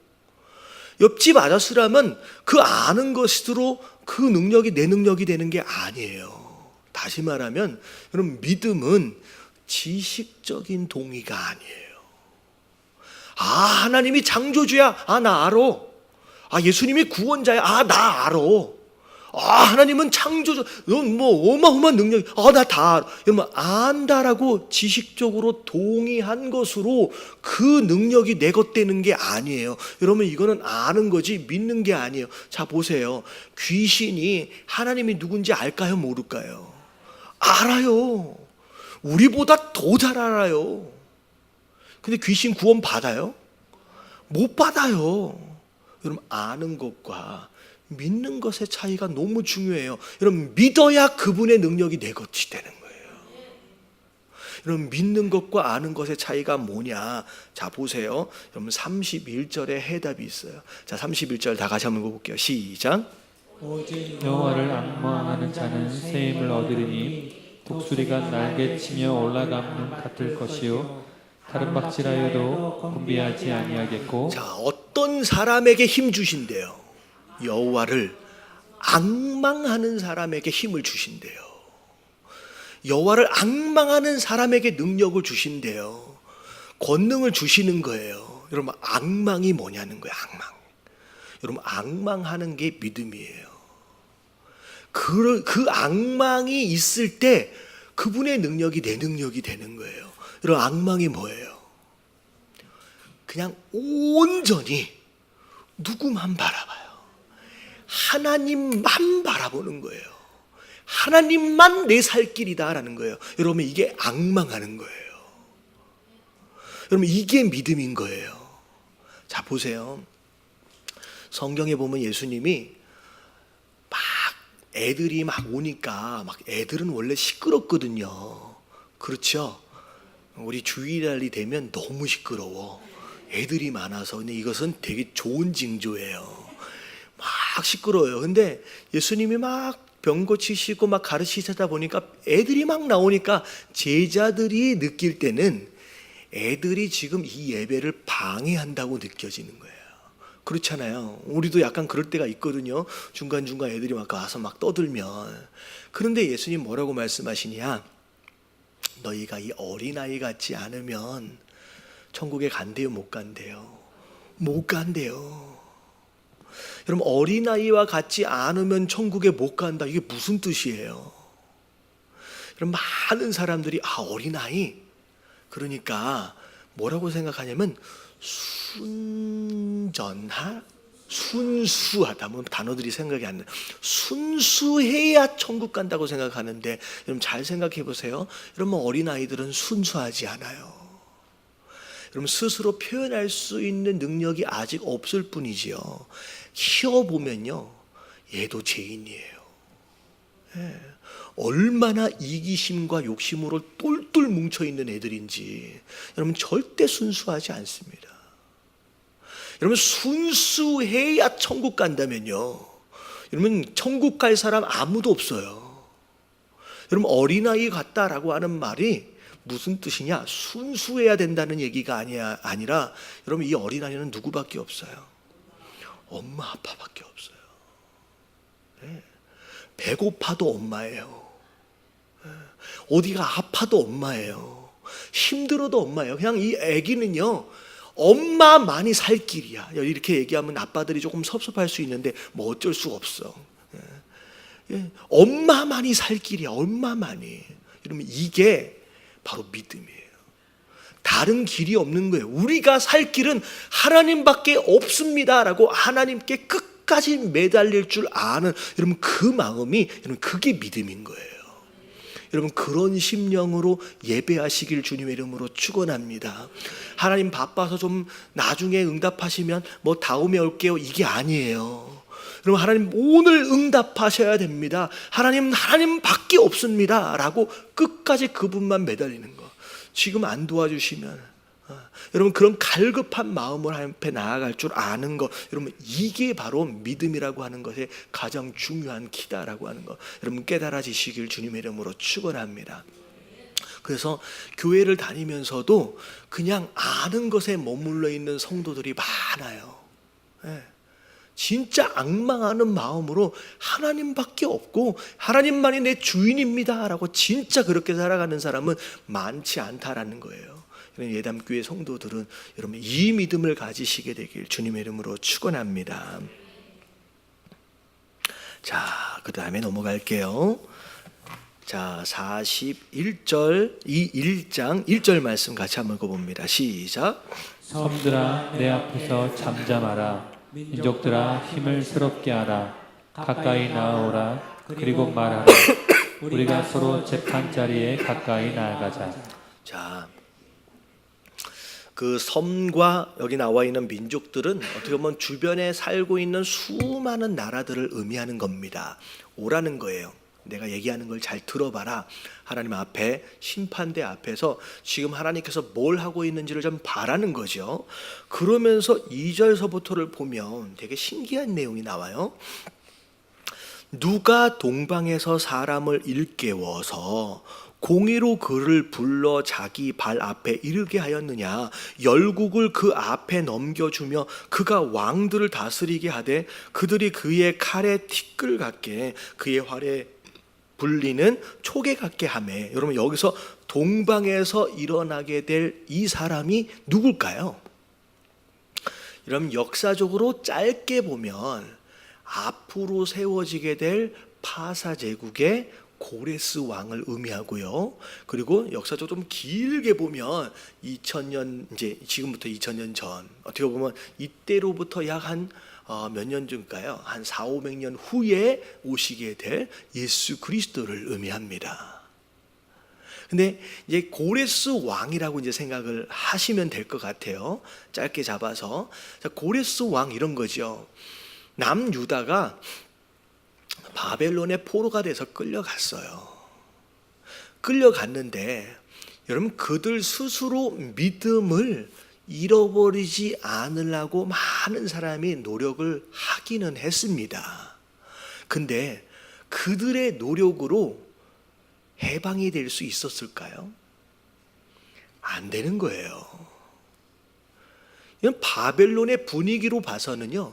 옆집 아저씨라면 그 아는 것으로 그 능력이 내 능력이 되는 게 아니에요. 다시 말하면 여러분, 믿음은 지식적인 동의가 아니에요. 아, 하나님이 창조주야. 아, 나 알아. 아, 예수님이 구원자야. 아, 나 알아. 아, 하나님은 창조주. 넌 뭐 어마어마한 능력이. 아, 나 다 알아. 여러분, 안다라고 지식적으로 동의한 것으로 그 능력이 내 것 되는 게 아니에요. 여러분, 이거는 아는 거지 믿는 게 아니에요. 자, 보세요. 귀신이 하나님이 누군지 알까요? 모를까요? 알아요. 우리보다 더 잘 알아요. 근데 귀신 구원 받아요? 못 받아요. 여러분, 아는 것과 믿는 것의 차이가 너무 중요해요. 여러분, 믿어야 그분의 능력이 내 것이 되는 거예요. 여러분 믿는 것과 아는 것의 차이가 뭐냐? 자 보세요. 여러분 31절에 해답이 있어요. 자 31절 다 같이 한번 읽어볼게요. 시작. 오직 여호와를 악망하는 자는 새 힘을 얻으리니 독수리가 날개치며 올라감는 같을 것이요 다른 박질하여도 분비하지 아니하겠고. 자 어떤 사람에게 힘 주신대요? 여호와를 앙망하는 사람에게 힘을 주신대요. 여호와를 앙망하는 사람에게 능력을 주신대요. 권능을 주시는 거예요. 여러분 앙망이 뭐냐는 거예요. 앙망. 여러분 앙망하는 게 믿음이에요. 그 앙망이 있을 때 그분의 능력이 내 능력이 되는 거예요. 여러분 앙망이 뭐예요? 그냥 온전히 누구만 바라봐요. 하나님만 바라보는 거예요. 하나님만 내 살 길이다라는 거예요. 여러분 이게 앙망하는 거예요. 여러분 이게 믿음인 거예요. 자 보세요. 성경에 보면 예수님이 막 애들이 막 오니까 막 애들은 원래 시끄럽거든요. 그렇죠? 우리 주일날이 되면 너무 시끄러워. 애들이 많아서. 근데 이것은 되게 좋은 징조예요. 막 시끄러워요. 근데 예수님이 막 병 고치시고 막 가르치시다 보니까 애들이 막 나오니까 제자들이 느낄 때는 애들이 지금 이 예배를 방해한다고 느껴지는 거예요. 그렇잖아요. 우리도 약간 그럴 때가 있거든요. 중간중간 애들이 막 와서 막 떠들면. 그런데 예수님 뭐라고 말씀하시냐? 너희가 이 어린아이 같지 않으면 천국에 간대요, 못 간대요? 못 간대요. 여러분 어린아이와 같지 않으면 천국에 못 간다. 이게 무슨 뜻이에요? 여러분 많은 사람들이 어린아이 그러니까 뭐라고 생각하냐면 순수하다. 뭐 단어들이 생각이 안 나요. 순수해야 천국 간다고 생각하는데 여러분 잘 생각해 보세요. 여러분 어린아이들은 순수하지 않아요. 여러분 스스로 표현할 수 있는 능력이 아직 없을 뿐이지요. 키워보면요 얘도 죄인이에요. 예. 얼마나 이기심과 욕심으로 똘똘 뭉쳐있는 애들인지 여러분 절대 순수하지 않습니다. 여러분 순수해야 천국 간다면요 여러분 천국 갈 사람 아무도 없어요. 여러분 어린아이 같다라고 하는 말이 무슨 뜻이냐? 순수해야 된다는 얘기가 아니라 여러분 이 어린아이는 누구밖에 없어요? 엄마 아빠밖에 없어요. 네. 배고파도 엄마예요. 네. 어디가 아파도 엄마예요. 힘들어도 엄마예요. 그냥 이 아기는요 엄마만이 살 길이야. 이렇게 얘기하면 아빠들이 조금 섭섭할 수 있는데 뭐 어쩔 수 없어. 네. 엄마만이 살 길이야. 엄마만이. 여러분 이게 바로 믿음이에요. 다른 길이 없는 거예요. 우리가 살 길은 하나님밖에 없습니다라고 하나님께 끝까지 매달릴 줄 아는 여러분 그 마음이 여러분 그게 믿음인 거예요. 여러분 그런 심령으로 예배하시길 주님의 이름으로 축원합니다. 하나님 바빠서 좀 나중에 응답하시면 뭐 다음에 올게요 이게 아니에요. 여러분 하나님 오늘 응답하셔야 됩니다. 하나님밖에 없습니다 라고 끝까지 그분만 매달리는 거. 지금 안 도와주시면 여러분 그런 갈급한 마음으로 하나님 앞에 나아갈 줄 아는 거. 여러분 이게 바로 믿음이라고 하는 것의 가장 중요한 키다라고 하는 거. 여러분 깨달아지시길 주님의 이름으로 축원합니다. 그래서 교회를 다니면서도 그냥 아는 것에 머물러 있는 성도들이 많아요. 네. 진짜 앙망하는 마음으로 하나님밖에 없고 하나님만이 내 주인입니다 라고 진짜 그렇게 살아가는 사람은 많지 않다라는 거예요. 예담교회 성도들은 여러분 이 믿음을 가지시게 되길 주님의 이름으로 축원합니다. 자, 그 다음에 넘어갈게요. 자, 41절 이 1장 1절 말씀 같이 한번 읽어봅니다. 시작. 섬들아 내 앞에서 잠잠하라. 민족들아 힘을 스럽게 하라. 가까이 나아오라. 그리고 말하라. 우리가 서로 재판 자리에 가까이 나아가자. 자, 그 섬과 여기 나와 있는 민족들은 어떻게 보면 주변에 살고 있는 수많은 나라들을 의미하는 겁니다. 오라는 거예요. 내가 얘기하는 걸 잘 들어봐라. 하나님 앞에, 심판대 앞에서 지금 하나님께서 뭘 하고 있는지를 좀 바라는 거죠. 그러면서 2절서부터를 보면 되게 신기한 내용이 나와요. 누가 동방에서 사람을 일깨워서 공의로 그를 불러 자기 발 앞에 이르게 하였느냐. 열국을 그 앞에 넘겨주며 그가 왕들을 다스리게 하되 그들이 그의 칼에 티끌 같게 그의 활에 불리는 초계 같게 하매. 여러분, 여기서 동방에서 일어나게 될 이 사람이 누굴까요? 여러분, 역사적으로 짧게 보면 앞으로 세워지게 될 파사 제국의 고레스 왕을 의미하고요. 그리고 역사적으로 좀 길게 보면 2000년, 이제 지금부터 2000년 전, 어떻게 보면 이때로부터 약 한 몇 년 전일까요? 한 400~500년 후에 오시게 될 예수 그리스도를 의미합니다. 근데 이제 고레스 왕이라고 이제 생각을 하시면 될 것 같아요. 짧게 잡아서. 자, 고레스 왕 이런 거죠. 남유다가 바벨론의 포로가 돼서 끌려갔어요. 끌려갔는데 여러분, 그들 스스로 믿음을 잃어버리지 않으려고 많은 사람이 노력을 하기는 했습니다. 근데 그들의 노력으로 해방이 될 수 있었을까요? 안 되는 거예요. 이건 바벨론의 분위기로 봐서는요,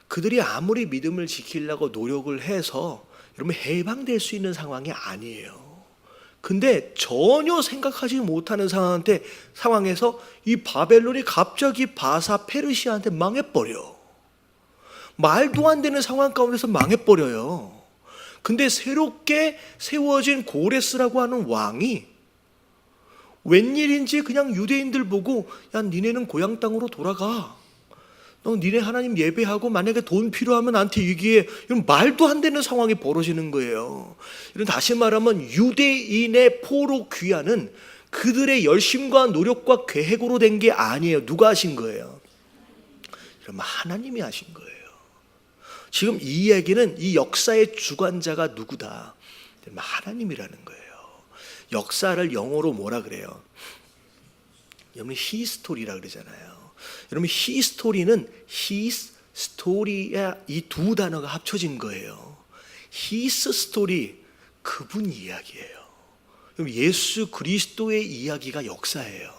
그들이 아무리 믿음을 지키려고 노력을 해서 여러분 해방될 수 있는 상황이 아니에요. 근데 전혀 생각하지 못하는 상황에서 이 바벨론이 갑자기 바사 페르시아한테 망해버려. 말도 안 되는 상황 가운데서 망해버려요. 근데 새롭게 세워진 고레스라고 하는 왕이 웬일인지 그냥 유대인들 보고, 야, 니네는 고향 땅으로 돌아가. 너 니네 하나님 예배하고 만약에 돈 필요하면 나한테 얘기해. 이런 말도 안 되는 상황이 벌어지는 거예요. 이런, 다시 말하면 유대인의 포로 귀환은 그들의 열심과 노력과 계획으로 된 게 아니에요. 누가 하신 거예요? 여러분, 하나님이 하신 거예요. 지금 이 이야기는 이 역사의 주관자가 누구다? 하나님이라는 거예요. 역사를 영어로 뭐라 그래요? 여러분, 히스토리라 그러잖아요. 여러분, 히스토리는 his story야, 이 두 단어가 합쳐진 거예요. his story, 그분 이야기예요. 예수 그리스도의 이야기가 역사예요.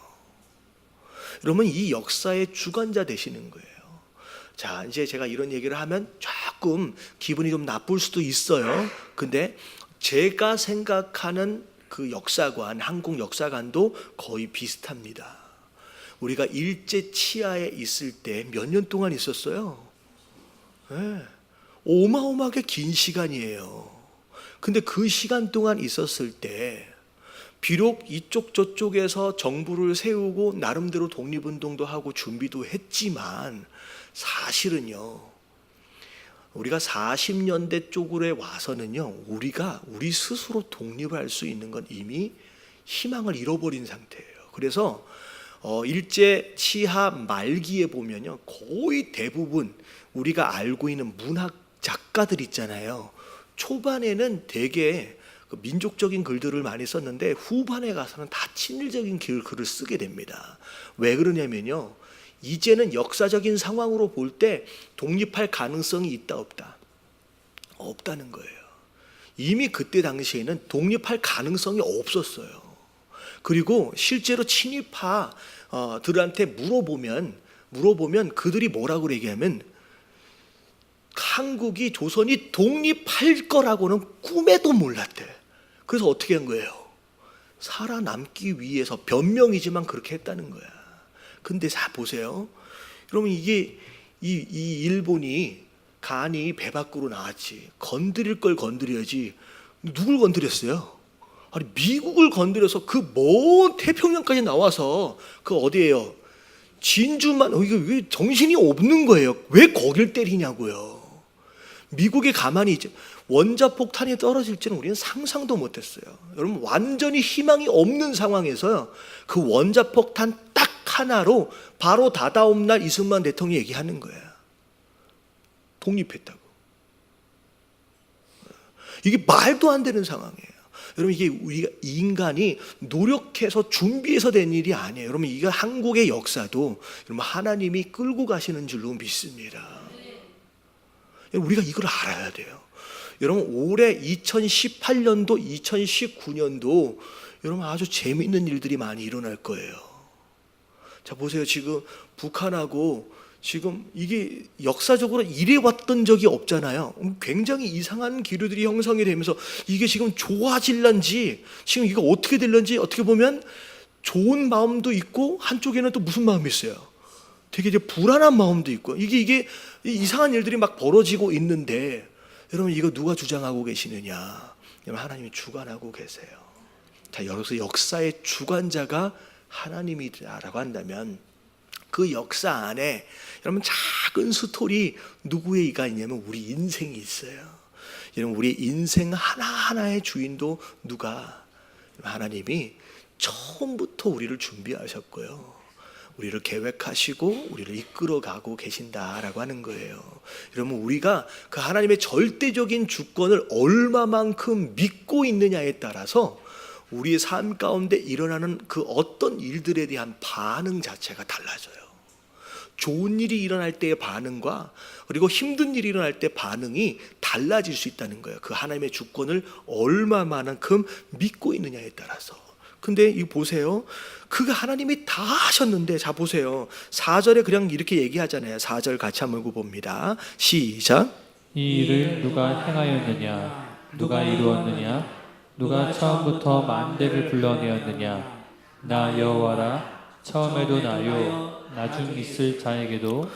여러분, 이 역사의 주관자 되시는 거예요. 자, 이제 제가 이런 얘기를 하면 조금 기분이 좀 나쁠 수도 있어요. 근데 제가 생각하는 그 역사관, 한국 역사관도 거의 비슷합니다. 우리가 일제 치하에 있을 때 몇 년 동안 있었어요? 네. 어마어마하게 긴 시간이에요. 근데 그 시간 동안 있었을 때 비록 이쪽 저쪽에서 정부를 세우고 나름대로 독립운동도 하고 준비도 했지만 사실은요, 우리가 40년대 쪽으로 와서는요, 우리 스스로 독립할 수 있는 건 이미 희망을 잃어버린 상태예요. 그래서 일제 치하 말기에 보면요, 거의 대부분 우리가 알고 있는 문학 작가들 있잖아요. 초반에는 되게 민족적인 글들을 많이 썼는데 후반에 가서는 다 친일적인 글을 쓰게 됩니다. 왜 그러냐면요, 이제는 역사적인 상황으로 볼 때 독립할 가능성이 있다 없다? 없다는 거예요. 이미 그때 당시에는 독립할 가능성이 없었어요. 그리고 실제로 친일파들한테 물어보면 그들이 뭐라고 얘기하면 한국이, 조선이 독립할 거라고는 꿈에도 몰랐대. 그래서 어떻게 한 거예요? 살아남기 위해서, 변명이지만 그렇게 했다는 거야. 근데 자 보세요. 여러분, 이게 이 일본이 간이 배 밖으로 나왔지. 건드릴 걸 건드려야지. 누굴 건드렸어요? 아니, 미국을 건드려서 그 먼 태평양까지 나와서 그 어디예요? 진주만, 이게 왜 정신이 없는 거예요? 왜 거길 때리냐고요? 미국이 가만히 있지. 원자폭탄이 떨어질지는 우리는 상상도 못했어요. 여러분, 완전히 희망이 없는 상황에서요, 그 원자폭탄 딱 하나로 바로 다다음 날 이승만 대통령이 얘기하는 거예요. 독립했다고. 이게 말도 안 되는 상황이에요. 여러분 이게 우리가 인간이 노력해서 준비해서 된 일이 아니에요. 여러분 이거 한국의 역사도 여러분 하나님이 끌고 가시는 줄로 믿습니다. 여러분 우리가 이걸 알아야 돼요. 여러분 올해 2018년도 2019년도 여러분 아주 재미있는 일들이 많이 일어날 거예요. 자 보세요. 지금 북한하고 지금 이게 역사적으로 이래왔던 적이 없잖아요. 굉장히 이상한 기류들이 형성이 되면서 이게 지금 좋아질런지 지금 이거 어떻게 될런지 어떻게 보면 좋은 마음도 있고 한쪽에는 또 무슨 마음이 있어요. 되게 이제 불안한 마음도 있고 이게 이상한 일들이 막 벌어지고 있는데 여러분 이거 누가 주장하고 계시느냐? 여러분 하나님이 주관하고 계세요. 자 여기서 역사의 주관자가 하나님이라고 한다면 그 역사 안에 여러분 작은 스토리 누구의가 있냐면 우리 인생이 있어요. 여러분 우리 인생 하나하나의 주인도 누가? 하나님이 처음부터 우리를 준비하셨고요. 우리를 계획하시고 우리를 이끌어가고 계신다라고 하는 거예요. 여러분 우리가 그 하나님의 절대적인 주권을 얼마만큼 믿고 있느냐에 따라서 우리의 삶 가운데 일어나는 그 어떤 일들에 대한 반응 자체가 달라져요. 좋은 일이 일어날 때의 반응과 그리고 힘든 일이 일어날 때 반응이 달라질 수 있다는 거예요. 그 하나님의 주권을 얼마만큼 믿고 있느냐에 따라서. 근데 이 보세요. 그가 하나님이 다 하셨는데 자 보세요. 4절에 그냥 이렇게 얘기하잖아요. 4절 같이 한번 읽어봅니다. 시작. 이 일을 누가 행하였느냐? 누가 이루었느냐? 누가 처음부터 만대를 불러내었느냐? 나 여호와라. 처음에도 나요. 나중 있을 자에게도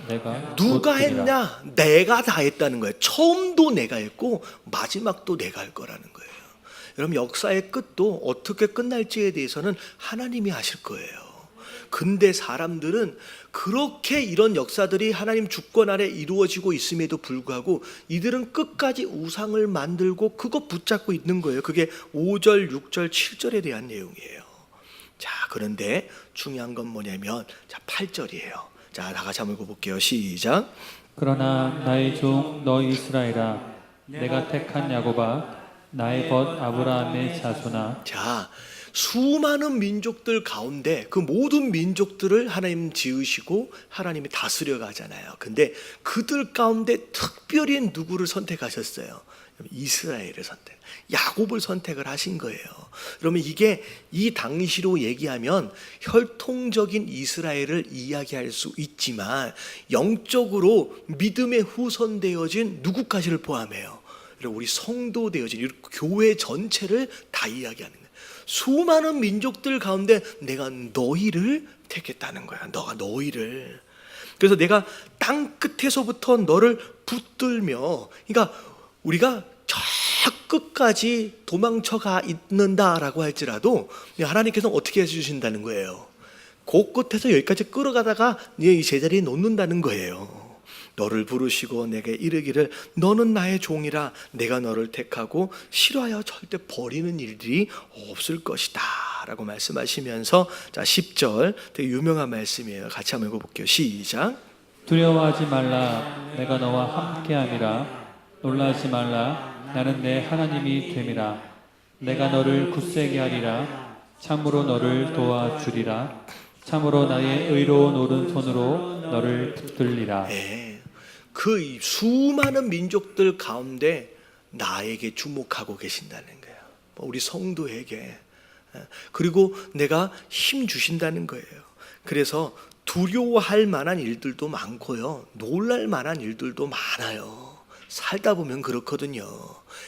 내가 누가 곧 되리라. 했냐? 내가 다 했다는 거예요. 처음도 내가 했고 마지막도 내가 할 거라는 거예요. 여러분 역사의 끝도 어떻게 끝날지에 대해서는 하나님이 하실 거예요. 근데 사람들은 그렇게 이런 역사들이 하나님 주권 아래 이루어지고 있음에도 불구하고 이들은 끝까지 우상을 만들고 그거 붙잡고 있는 거예요. 그게 5절, 6절, 7절에 대한 내용이에요. 자, 그런데 중요한 건 뭐냐면 자, 8절이에요. 자, 다 같이 한번 읽어볼게요. 시작. 그러나 나의 종 너희 이스라엘아, 내가 택한 야곱아, 나의 벗 아브라함의 자손아. 자, 수많은 민족들 가운데 그 모든 민족들을 하나님 지으시고 하나님이 다스려 가잖아요. 근데 그들 가운데 특별히 누구를 선택하셨어요? 이스라엘을 선택, 야곱을 선택을 하신 거예요. 그러면 이게 이 당시로 얘기하면 혈통적인 이스라엘을 이야기할 수 있지만 영적으로 믿음의 후손되어진 누구까지를 포함해요? 우리 성도 되어진 교회 전체를 다 이야기하는 거예요. 수많은 민족들 가운데 내가 너희를 택했다는 거야. 너가 너희를. 그래서 내가 땅 끝에서부터 너를 붙들며, 그러니까 우리가 저 끝까지 도망쳐가 있는다라고 할지라도 하나님께서는 어떻게 해주신다는 거예요? 그 끝에서 여기까지 끌어가다가 이 제자리에 놓는다는 거예요. 너를 부르시고 내게 이르기를 너는 나의 종이라 내가 너를 택하고 싫어하여 절대 버리는 일들이 없을 것이다 라고 말씀하시면서 자 10절 되게 유명한 말씀이에요. 같이 한번 읽어볼게요. 시작. 두려워하지 말라. 내가 너와 함께함이라. 놀라지 말라. 나는 내 하나님이 됨이라. 내가 너를 굳세게 하리라. 참으로 너를 도와주리라. 참으로 나의 의로운 오른손으로 너를 붙들리라. 네. 그 수많은 민족들 가운데 나에게 주목하고 계신다는 거예요. 우리 성도에게. 그리고 내가 힘 주신다는 거예요. 그래서 두려워할 만한 일들도 많고요. 놀랄 만한 일들도 많아요. 살다 보면 그렇거든요.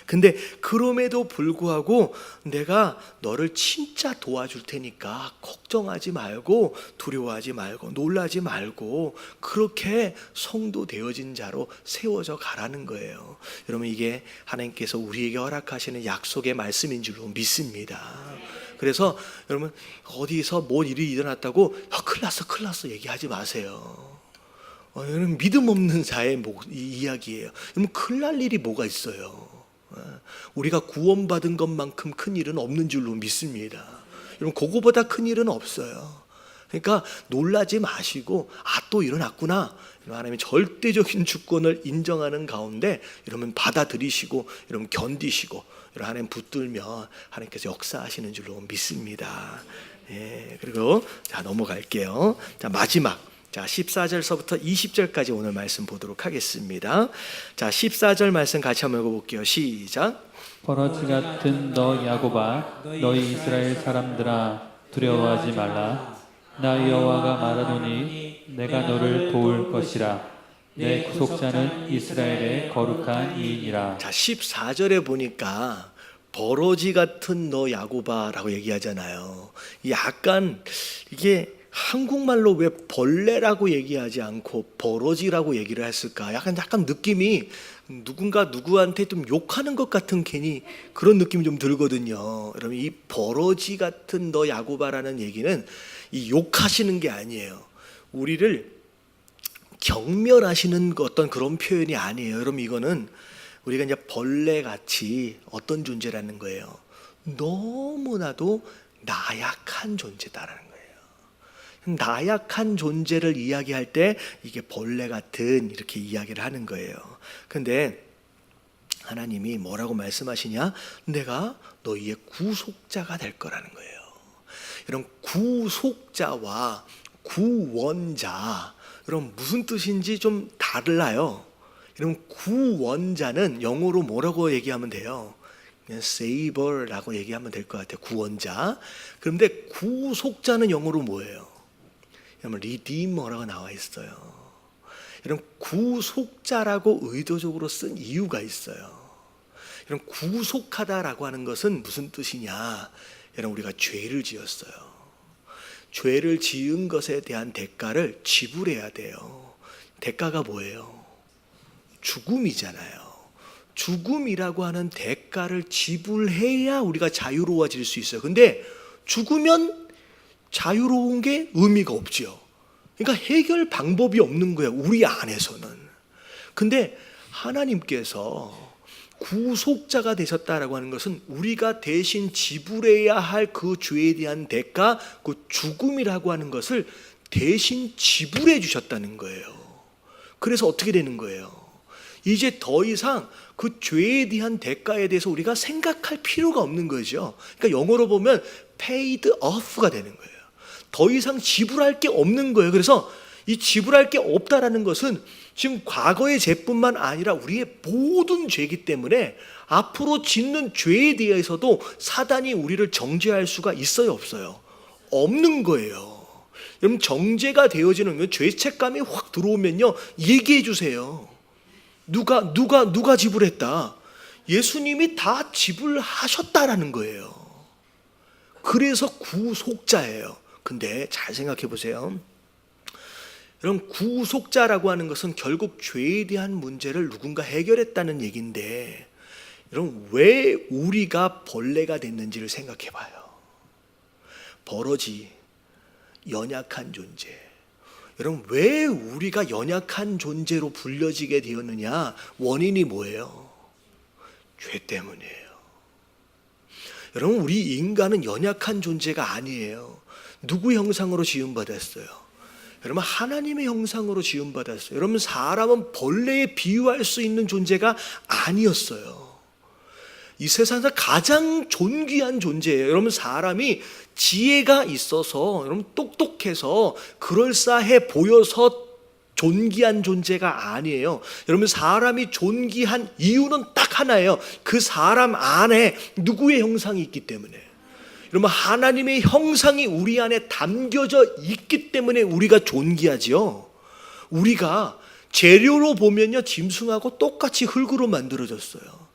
근데 그럼에도 불구하고 내가 너를 진짜 도와줄 테니까 걱정하지 말고 두려워하지 말고 놀라지 말고 그렇게 성도 되어진 자로 세워져 가라는 거예요. 여러분 이게 하나님께서 우리에게 허락하시는 약속의 말씀인 줄로 믿습니다. 그래서 여러분 어디서 뭔 일이 일어났다고 큰일 났어 얘기하지 마세요. 이건 믿음 없는 자의 이야기예요. 여러분 큰일 날 일이 뭐가 있어요? 우리가 구원받은 것만큼 큰 일은 없는 줄로 믿습니다. 여러분 그거보다 큰 일은 없어요. 그러니까 놀라지 마시고 또 일어났구나. 하나님의 절대적인 주권을 인정하는 가운데 이러면 받아들이시고 이러면 견디시고 이런 하나님 붙들면 하나님께서 역사하시는 줄로 믿습니다. 예, 그리고 자 넘어갈게요. 자 마지막 14절서부터 20절까지 오늘 말씀 보도록 하겠습니다. 자 14절 말씀 같이 한번 읽어볼게요. 시작. 버러지 같은 너 야곱아, 너희 이스라엘 사람들아, 두려워하지 말라. 나 여호와가 말하노니 내가 너를 도울 것이라. 내 구속자는 이스라엘의 거룩한 이인이라. 자 14절에 보니까 버러지 같은 너 야곱아라고 얘기하잖아요. 약간 이게 한국말로 왜 벌레라고 얘기하지 않고 버러지라고 얘기를 했을까? 약간 느낌이 누군가 누구한테 좀 욕하는 것 같은 괜히 그런 느낌이 좀 들거든요. 여러분 이 버러지 같은 너 야곱아라는 얘기는 이 욕하시는 게 아니에요. 우리를 경멸하시는 어떤 그런 표현이 아니에요. 여러분 이거는 우리가 이제 벌레같이 어떤 존재라는 거예요. 너무나도 나약한 존재다라는 거예요. 나약한 존재를 이야기할 때 이게 벌레 같은 이렇게 이야기를 하는 거예요. 근데 하나님이 뭐라고 말씀하시냐? 내가 너희의 구속자가 될 거라는 거예요. 이런 구속자와 구원자, 여러분 무슨 뜻인지 좀 달라요. 여러분 구원자는 영어로 뭐라고 얘기하면 돼요? 그냥 saver라고 얘기하면 될 것 같아요. 구원자. 그런데 구속자는 영어로 뭐예요? redeemer라고 나와 있어요. 이런 구속자라고 의도적으로 쓴 이유가 있어요. 이런 구속하다라고 하는 것은 무슨 뜻이냐? 여러분 우리가 죄를 지었어요. 죄를 지은 것에 대한 대가를 지불해야 돼요. 대가가 뭐예요? 죽음이잖아요. 죽음이라고 하는 대가를 지불해야 우리가 자유로워질 수 있어요. 근데 죽으면 자유로운 게 의미가 없지요. 그러니까 해결 방법이 없는 거예요. 우리 안에서는. 근데 하나님께서 구속자가 되셨다라고 하는 것은 우리가 대신 지불해야 할 그 죄에 대한 대가, 그 죽음이라고 하는 것을 대신 지불해 주셨다는 거예요. 그래서 어떻게 되는 거예요? 이제 더 이상 그 죄에 대한 대가에 대해서 우리가 생각할 필요가 없는 거죠. 그러니까 영어로 보면 paid off가 되는 거예요. 더 이상 지불할 게 없는 거예요. 그래서 이 지불할 게 없다라는 것은 지금 과거의 죄뿐만 아니라 우리의 모든 죄이기 때문에 앞으로 짓는 죄에 대해서도 사단이 우리를 정죄할 수가 있어요, 없어요? 없는 거예요. 여러분 정죄가 되어지는 건 죄책감이 확 들어오면요 얘기해 주세요. 누가 지불했다? 예수님이 다 지불하셨다라는 거예요. 그래서 구속자예요. 근데 잘 생각해 보세요. 여러분 구속자라고 하는 것은 결국 죄에 대한 문제를 누군가 해결했다는 얘기인데 여러분 왜 우리가 벌레가 됐는지를 생각해 봐요. 버러지, 연약한 존재. 여러분 왜 우리가 연약한 존재로 불려지게 되었느냐? 원인이 뭐예요? 죄 때문이에요. 여러분 우리 인간은 연약한 존재가 아니에요. 누구 형상으로 지음받았어요? 여러분 하나님의 형상으로 지음받았어요. 여러분 사람은 벌레에 비유할 수 있는 존재가 아니었어요. 이 세상에서 가장 존귀한 존재예요. 여러분 사람이 지혜가 있어서 여러분 똑똑해서 그럴싸해 보여서 존귀한 존재가 아니에요. 여러분 사람이 존귀한 이유는 딱 하나예요. 그 사람 안에 누구의 형상이 있기 때문에. 여러분 하나님의 형상이 우리 안에 담겨져 있기 때문에 우리가 존귀하지요. 우리가 재료로 보면요 짐승하고 똑같이 흙으로 만들어졌어요.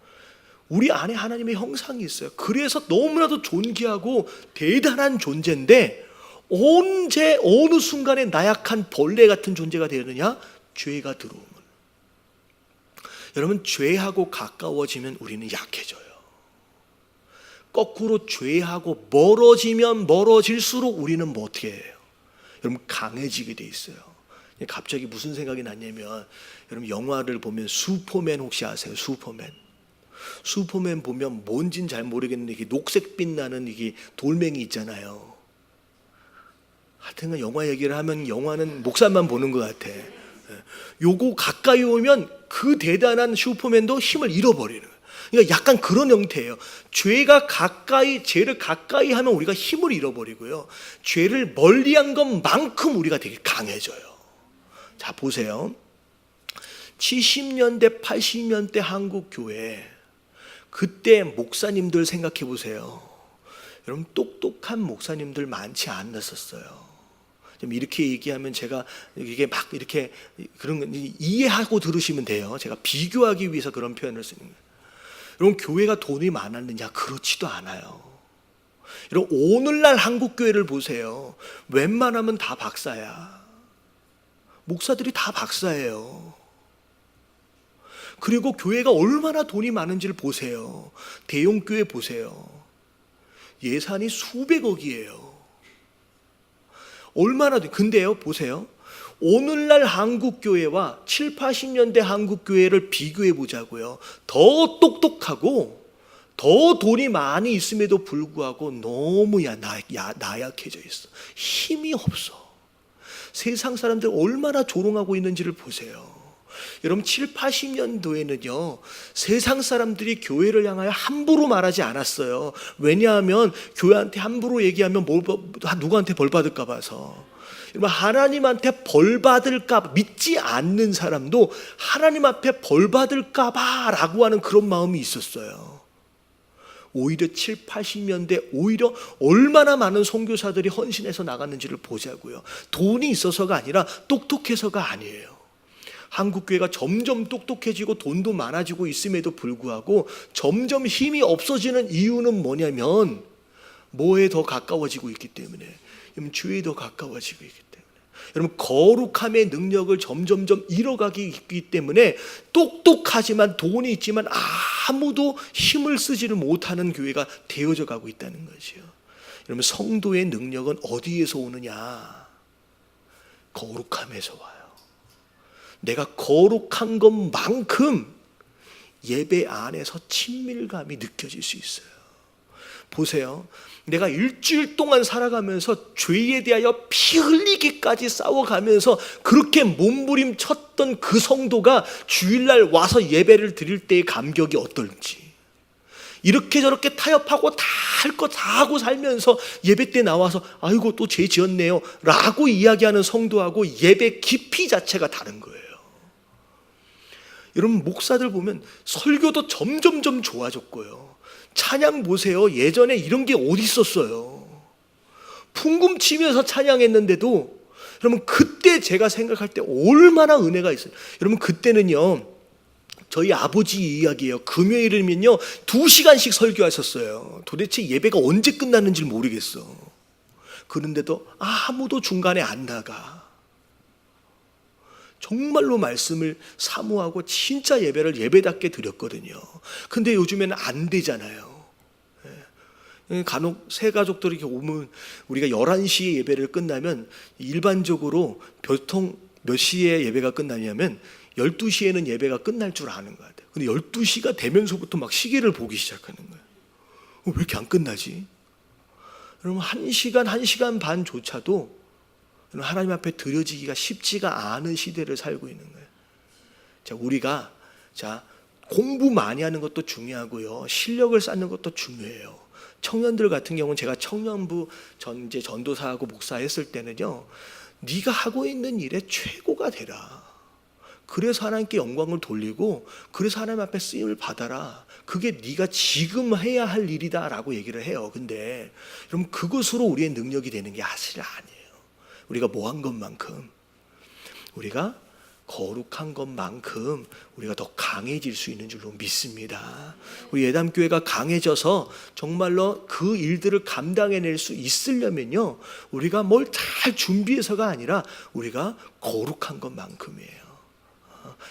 우리 안에 하나님의 형상이 있어요. 그래서 너무나도 존귀하고 대단한 존재인데 언제 어느 순간에 나약한 벌레 같은 존재가 되느냐? 죄가 들어오면. 여러분 죄하고 가까워지면 우리는 약해져요. 거꾸로 죄하고 멀어지면 멀어질수록 우리는 뭐 어떻게 해요? 여러분 강해지게 돼 있어요. 갑자기 무슨 생각이 났냐면 여러분 영화를 보면 슈퍼맨 혹시 아세요? 슈퍼맨 보면 뭔진 잘 모르겠는데 이게 녹색빛 나는 이게 돌멩이 있잖아요. 하여튼 영화 얘기를 하면 영화는 목사만 보는 것 같아. 요거 가까이 오면 그 대단한 슈퍼맨도 힘을 잃어버리는 거예요. 그러니까 약간 그런 형태예요. 죄를 가까이 하면 우리가 힘을 잃어버리고요. 죄를 멀리한 것만큼 우리가 되게 강해져요. 자, 보세요. 70년대, 80년대 한국 교회, 그때 목사님들 생각해 보세요. 여러분, 똑똑한 목사님들 많지 않았었어요. 좀 이렇게 얘기하면 제가 이게 막 이렇게 그런 건 이해하고 들으시면 돼요. 제가 비교하기 위해서 그런 표현을 쓰는 거예요. 여러분, 교회가 돈이 많았느냐? 그렇지도 않아요. 여러분, 오늘날 한국 교회를 보세요. 웬만하면 다 박사야. 목사들이 다 박사예요. 그리고 교회가 얼마나 돈이 많은지를 보세요. 대형교회 보세요. 예산이 수백억이에요. 얼마나, 근데요, 보세요. 오늘날 한국교회와 7, 80년대 한국교회를 비교해 보자고요. 더 똑똑하고 더 돈이 많이 있음에도 불구하고 너무 나약해져 있어. 힘이 없어. 세상 사람들 얼마나 조롱하고 있는지를 보세요. 여러분, 7, 80년도에는요 세상 사람들이 교회를 향하여 함부로 말하지 않았어요. 왜냐하면 교회한테 함부로 얘기하면 누구한테 벌 받을까 봐서. 여러분, 하나님한테 벌 받을까 봐, 믿지 않는 사람도 하나님 앞에 벌 받을까 봐 라고 하는 그런 마음이 있었어요. 오히려 7, 80년대 오히려 얼마나 많은 선교사들이 헌신해서 나갔는지를 보자고요. 돈이 있어서가 아니라 똑똑해서가 아니에요. 한국교회가 점점 똑똑해지고 돈도 많아지고 있음에도 불구하고 점점 힘이 없어지는 이유는 뭐냐면 뭐에 더 가까워지고 있기 때문에, 죄에 더 가까워지고 있기 때문에, 여러분, 거룩함의 능력을 점점점 잃어가기 있기 때문에 똑똑하지만 돈이 있지만 아무도 힘을 쓰지를 못하는 교회가 되어져 가고 있다는 거죠. 여러분, 성도의 능력은 어디에서 오느냐? 거룩함에서 와요. 내가 거룩한 것만큼 예배 안에서 친밀감이 느껴질 수 있어요. 보세요. 내가 일주일 동안 살아가면서 죄에 대하여 피 흘리기까지 싸워가면서 그렇게 몸부림쳤던 그 성도가 주일날 와서 예배를 드릴 때의 감격이 어떨지, 이렇게 저렇게 타협하고 다 할 거 다 하고 살면서 예배 때 나와서 아이고 또 죄 지었네요 라고 이야기하는 성도하고 예배 깊이 자체가 다른 거예요. 여러분, 목사들 보면 설교도 점점점 좋아졌고요. 찬양 보세요. 예전에 이런 게 어디 있었어요. 풍금 치면서 찬양했는데도 여러분, 그때 제가 생각할 때 얼마나 은혜가 있어요. 여러분, 그때는요 저희 아버지 이야기예요. 금요일이면요 2시간씩 설교하셨어요. 도대체 예배가 언제 끝났는지 모르겠어. 그런데도 아무도 중간에 안 나가. 정말로 말씀을 사모하고 진짜 예배를 예배답게 드렸거든요. 근데 요즘에는 안 되잖아요. 간혹 새 가족들이 이렇게 오면 우리가 11시에 예배를 끝나면 일반적으로 보통 몇 시에 예배가 끝나냐면 12시에는 예배가 끝날 줄 아는 것 같아요. 근데 12시가 되면서부터 막 시계를 보기 시작하는 거예요. 왜 이렇게 안 끝나지? 여러분, 1시간, 1시간 반조차도 하나님 앞에 드려지기가 쉽지가 않은 시대를 살고 있는 거예요. 자, 우리가 공부 많이 하는 것도 중요하고요. 실력을 쌓는 것도 중요해요. 청년들 같은 경우는 제가 청년부 이제 전도사하고 목사했을 때는요, 네가 하고 있는 일에 최고가 되라. 그래서 하나님께 영광을 돌리고 그래서 하나님 앞에 쓰임을 받아라. 그게 네가 지금 해야 할 일이다라고 얘기를 해요. 근데 여러분, 그것으로 우리의 능력이 되는 게 사실 아니에요. 우리가 뭐 한 것만큼, 우리가 거룩한 것만큼 우리가 더 강해질 수 있는 줄로 믿습니다. 우리 예담교회가 강해져서 정말로 그 일들을 감당해낼 수 있으려면요, 우리가 뭘 잘 준비해서가 아니라 우리가 거룩한 것만큼이에요.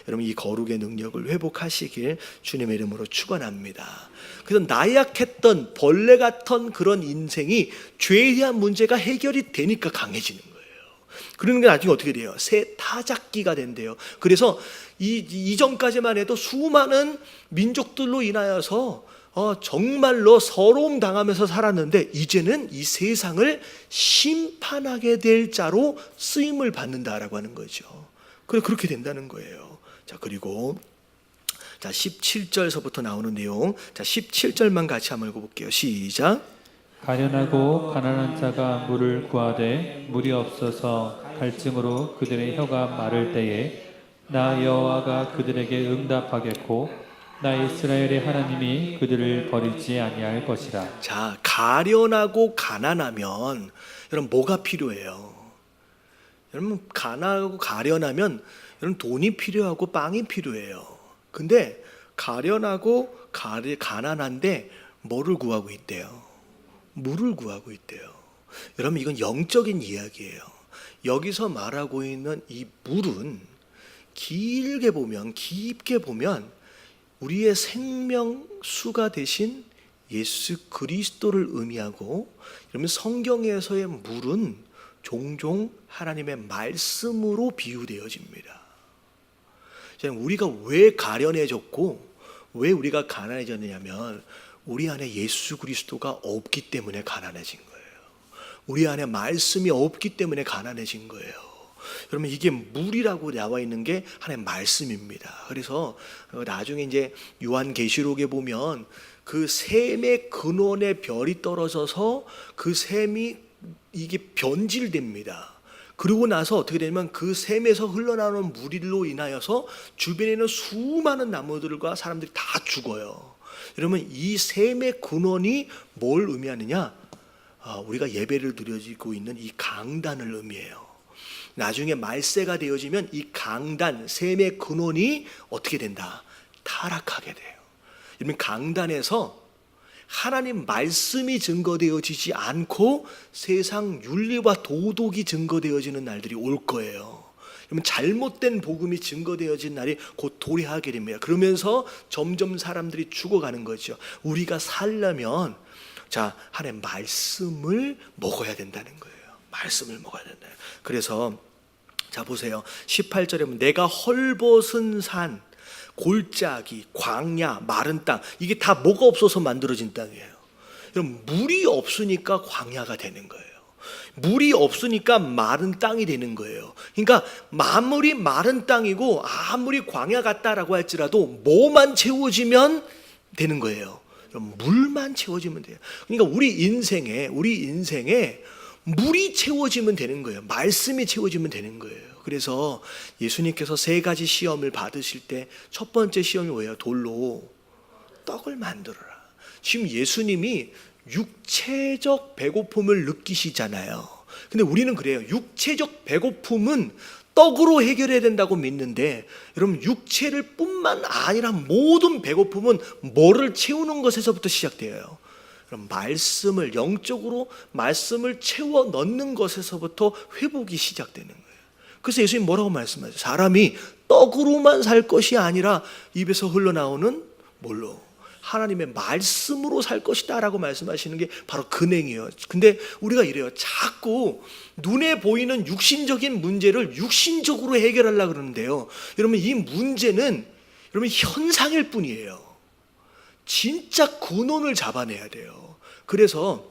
여러분, 이 거룩의 능력을 회복하시길 주님의 이름으로 축원합니다. 그래서 나약했던 벌레 같은 그런 인생이 죄에 대한 문제가 해결이 되니까 강해지는 거예요. 그러는 게 나중에 어떻게 돼요? 새 타작기가 된대요. 그래서 이전까지만 해도 수많은 민족들로 인하여서 정말로 서러움 당하면서 살았는데 이제는 이 세상을 심판하게 될 자로 쓰임을 받는다라고 하는 거죠. 그렇게 된다는 거예요. 자, 그리고 17절서부터 나오는 내용. 17절만 같이 한번 읽어볼게요. 시작. 가련하고 가난한 자가 물을 구하되 물이 없어서 갈증으로 그들의 혀가 마를 때에 나 여호와가 그들에게 응답하겠고 나 이스라엘의 하나님이 그들을 버리지 아니할 것이라. 자, 가련하고 가난하면 여러분 뭐가 필요해요? 여러분 가난하고 가련하면 여러분 돈이 필요하고 빵이 필요해요. 근데 가련하고 가난한데 뭐를 구하고 있대요? 물을 구하고 있대요. 여러분 이건 영적인 이야기예요. 여기서 말하고 있는 이 물은 길게 보면, 깊게 보면 우리의 생명수가 되신 예수 그리스도를 의미하고, 그러면 성경에서의 물은 종종 하나님의 말씀으로 비유되어집니다. 우리가 왜 가련해졌고 왜 우리가 가난해졌느냐면 우리 안에 예수 그리스도가 없기 때문에 가난해진 거예요. 우리 안에 말씀이 없기 때문에 가난해진 거예요. 여러분 이게 물이라고 나와 있는 게 하나님의 말씀입니다. 그래서 나중에 이제 요한계시록에 보면 그 샘의 근원에 별이 떨어져서 그 샘이 이게 변질됩니다. 그러고 나서 어떻게 되냐면 그 샘에서 흘러나오는 물로 인하여서 주변에 있는 수많은 나무들과 사람들이 다 죽어요. 여러분 이 샘의 근원이 뭘 의미하느냐? 우리가 예배를 드려지고 있는 이 강단을 의미해요. 나중에 말세가 되어지면 이 강단, 샘의 근원이 어떻게 된다? 타락하게 돼요. 여러분 강단에서 하나님 말씀이 증거되어지지 않고 세상 윤리와 도덕이 증거되어지는 날들이 올 거예요. 그러면 잘못된 복음이 증거되어진 날이 곧 도래하게 됩니다. 그러면서 점점 사람들이 죽어가는 거죠. 우리가 살려면 하나님 말씀을 먹어야 된다는 거예요. 말씀을 먹어야 된다. 그래서 보세요. 18절에 보면 내가 헐벗은 산, 골짜기, 광야, 마른 땅, 이게 다 뭐가 없어서 만들어진 땅이에요. 여러분 물이 없으니까 광야가 되는 거예요. 물이 없으니까 마른 땅이 되는 거예요. 그러니까 아무리 마른 땅이고 아무리 광야 같다라고 할지라도 뭐만 채워지면 되는 거예요. 물만 채워지면 돼요. 그러니까 우리 인생에 물이 채워지면 되는 거예요. 말씀이 채워지면 되는 거예요. 그래서 예수님께서 3가지 시험을 받으실 때 첫 번째 시험이 뭐예요? 돌로 떡을 만들어라. 지금 예수님이 육체적 배고픔을 느끼시잖아요. 근데 우리는 그래요. 육체적 배고픔은 떡으로 해결해야 된다고 믿는데, 여러분 육체를 뿐만 아니라 모든 배고픔은 뭐를 채우는 것에서부터 시작돼요. 그럼 말씀을, 영적으로 말씀을 채워 넣는 것에서부터 회복이 시작되는 거예요. 그래서 예수님 뭐라고 말씀하세요? 사람이 떡으로만 살 것이 아니라 입에서 흘러나오는 뭘로? 하나님의 말씀으로 살 것이다 라고 말씀하시는 게 바로 근행이에요. 근데 우리가 이래요. 자꾸 눈에 보이는 육신적인 문제를 육신적으로 해결하려고 그러는데요. 여러분 이 문제는 여러분 현상일 뿐이에요. 진짜 근원을 잡아내야 돼요. 그래서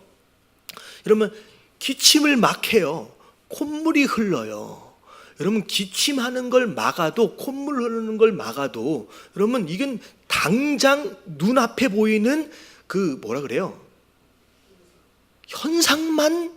여러분 기침을 막 해요. 콧물이 흘러요. 여러분 기침하는 걸 막아도, 콧물 흐르는 걸 막아도 여러분 이건 당장 눈앞에 보이는 그 뭐라 그래요? 현상만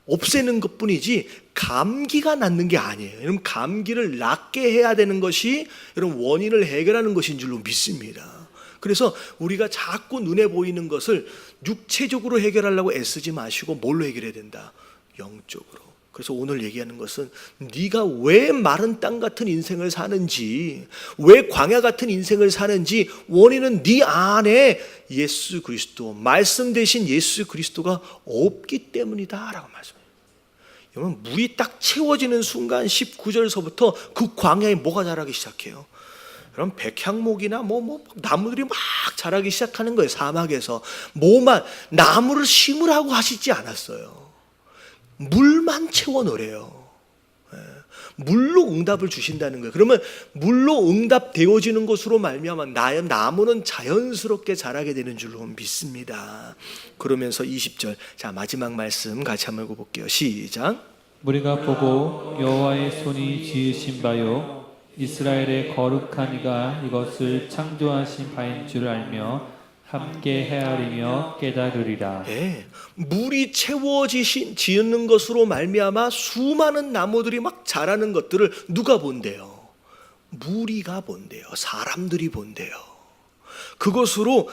없애는 것뿐이지 감기가 낫는 게 아니에요. 여러분 감기를 낫게 해야 되는 것이 여러분 원인을 해결하는 것인 줄로 믿습니다. 그래서 우리가 자꾸 눈에 보이는 것을 육체적으로 해결하려고 애쓰지 마시고 뭘로 해결해야 된다? 영적으로. 그래서 오늘 얘기하는 것은 네가 왜 마른 땅 같은 인생을 사는지, 왜 광야 같은 인생을 사는지 원인은 네 안에 예수 그리스도, 말씀 대신 예수 그리스도가 없기 때문이다 라고 말씀해요. 여러분 물이 딱 채워지는 순간 19절서부터 그 광야에 뭐가 자라기 시작해요? 그럼 백향목이나 나무들이 막 자라기 시작하는 거예요. 사막에서 나무를 심으라고 하시지 않았어요. 물만 채워 넣으래요. 물로 응답을 주신다는 거예요. 그러면 물로 응답되어지는 것으로 말미암아 나무는 자연스럽게 자라게 되는 줄로 믿습니다. 그러면서 20절, 자 마지막 말씀 같이 한번 읽어볼게요. 시작. 우리가 보고 여호와의 손이 지으신 바요 이스라엘의 거룩한 이가 이것을 창조하신 바인 줄 알며 함께 헤아리며 깨달으리라. 네, 물이 지는 것으로 말미암아 수많은 나무들이 막 자라는 것들을 누가 본대요? 무리가 본대요. 사람들이 본대요. 그것으로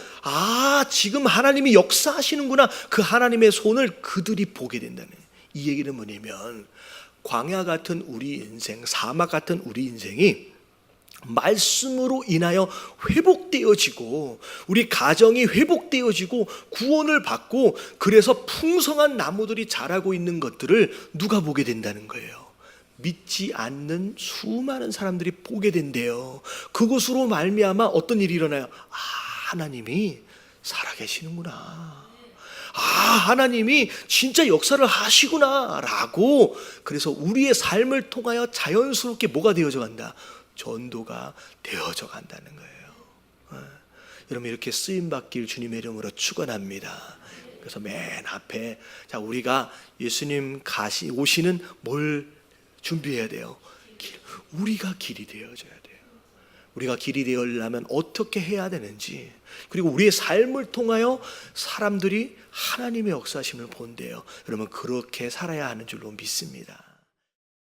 지금 하나님이 역사하시는구나, 그 하나님의 손을 그들이 보게 된다는, 이 얘기는 뭐냐면 광야 같은 우리 인생, 사막 같은 우리 인생이 말씀으로 인하여 회복되어지고 우리 가정이 회복되어지고 구원을 받고 그래서 풍성한 나무들이 자라고 있는 것들을 누가 보게 된다는 거예요? 믿지 않는 수많은 사람들이 보게 된대요. 그것으로 말미암아 어떤 일이 일어나요? 하나님이 살아계시는구나, 하나님이 진짜 역사를 하시구나 라고, 그래서 우리의 삶을 통하여 자연스럽게 뭐가 되어져 간다? 전도가 되어져 간다는 거예요. 여러분, 이렇게 쓰임받길 주님의 이름으로 축원합니다. 그래서 맨 앞에, 자 우리가 예수님 오시는 뭘 준비해야 돼요? 우리가 길이 되어져야 돼요. 우리가 길이 되어려면 어떻게 해야 되는지, 그리고 우리의 삶을 통하여 사람들이 하나님의 역사심을 본대요. 여러분, 그렇게 살아야 하는 줄로 믿습니다.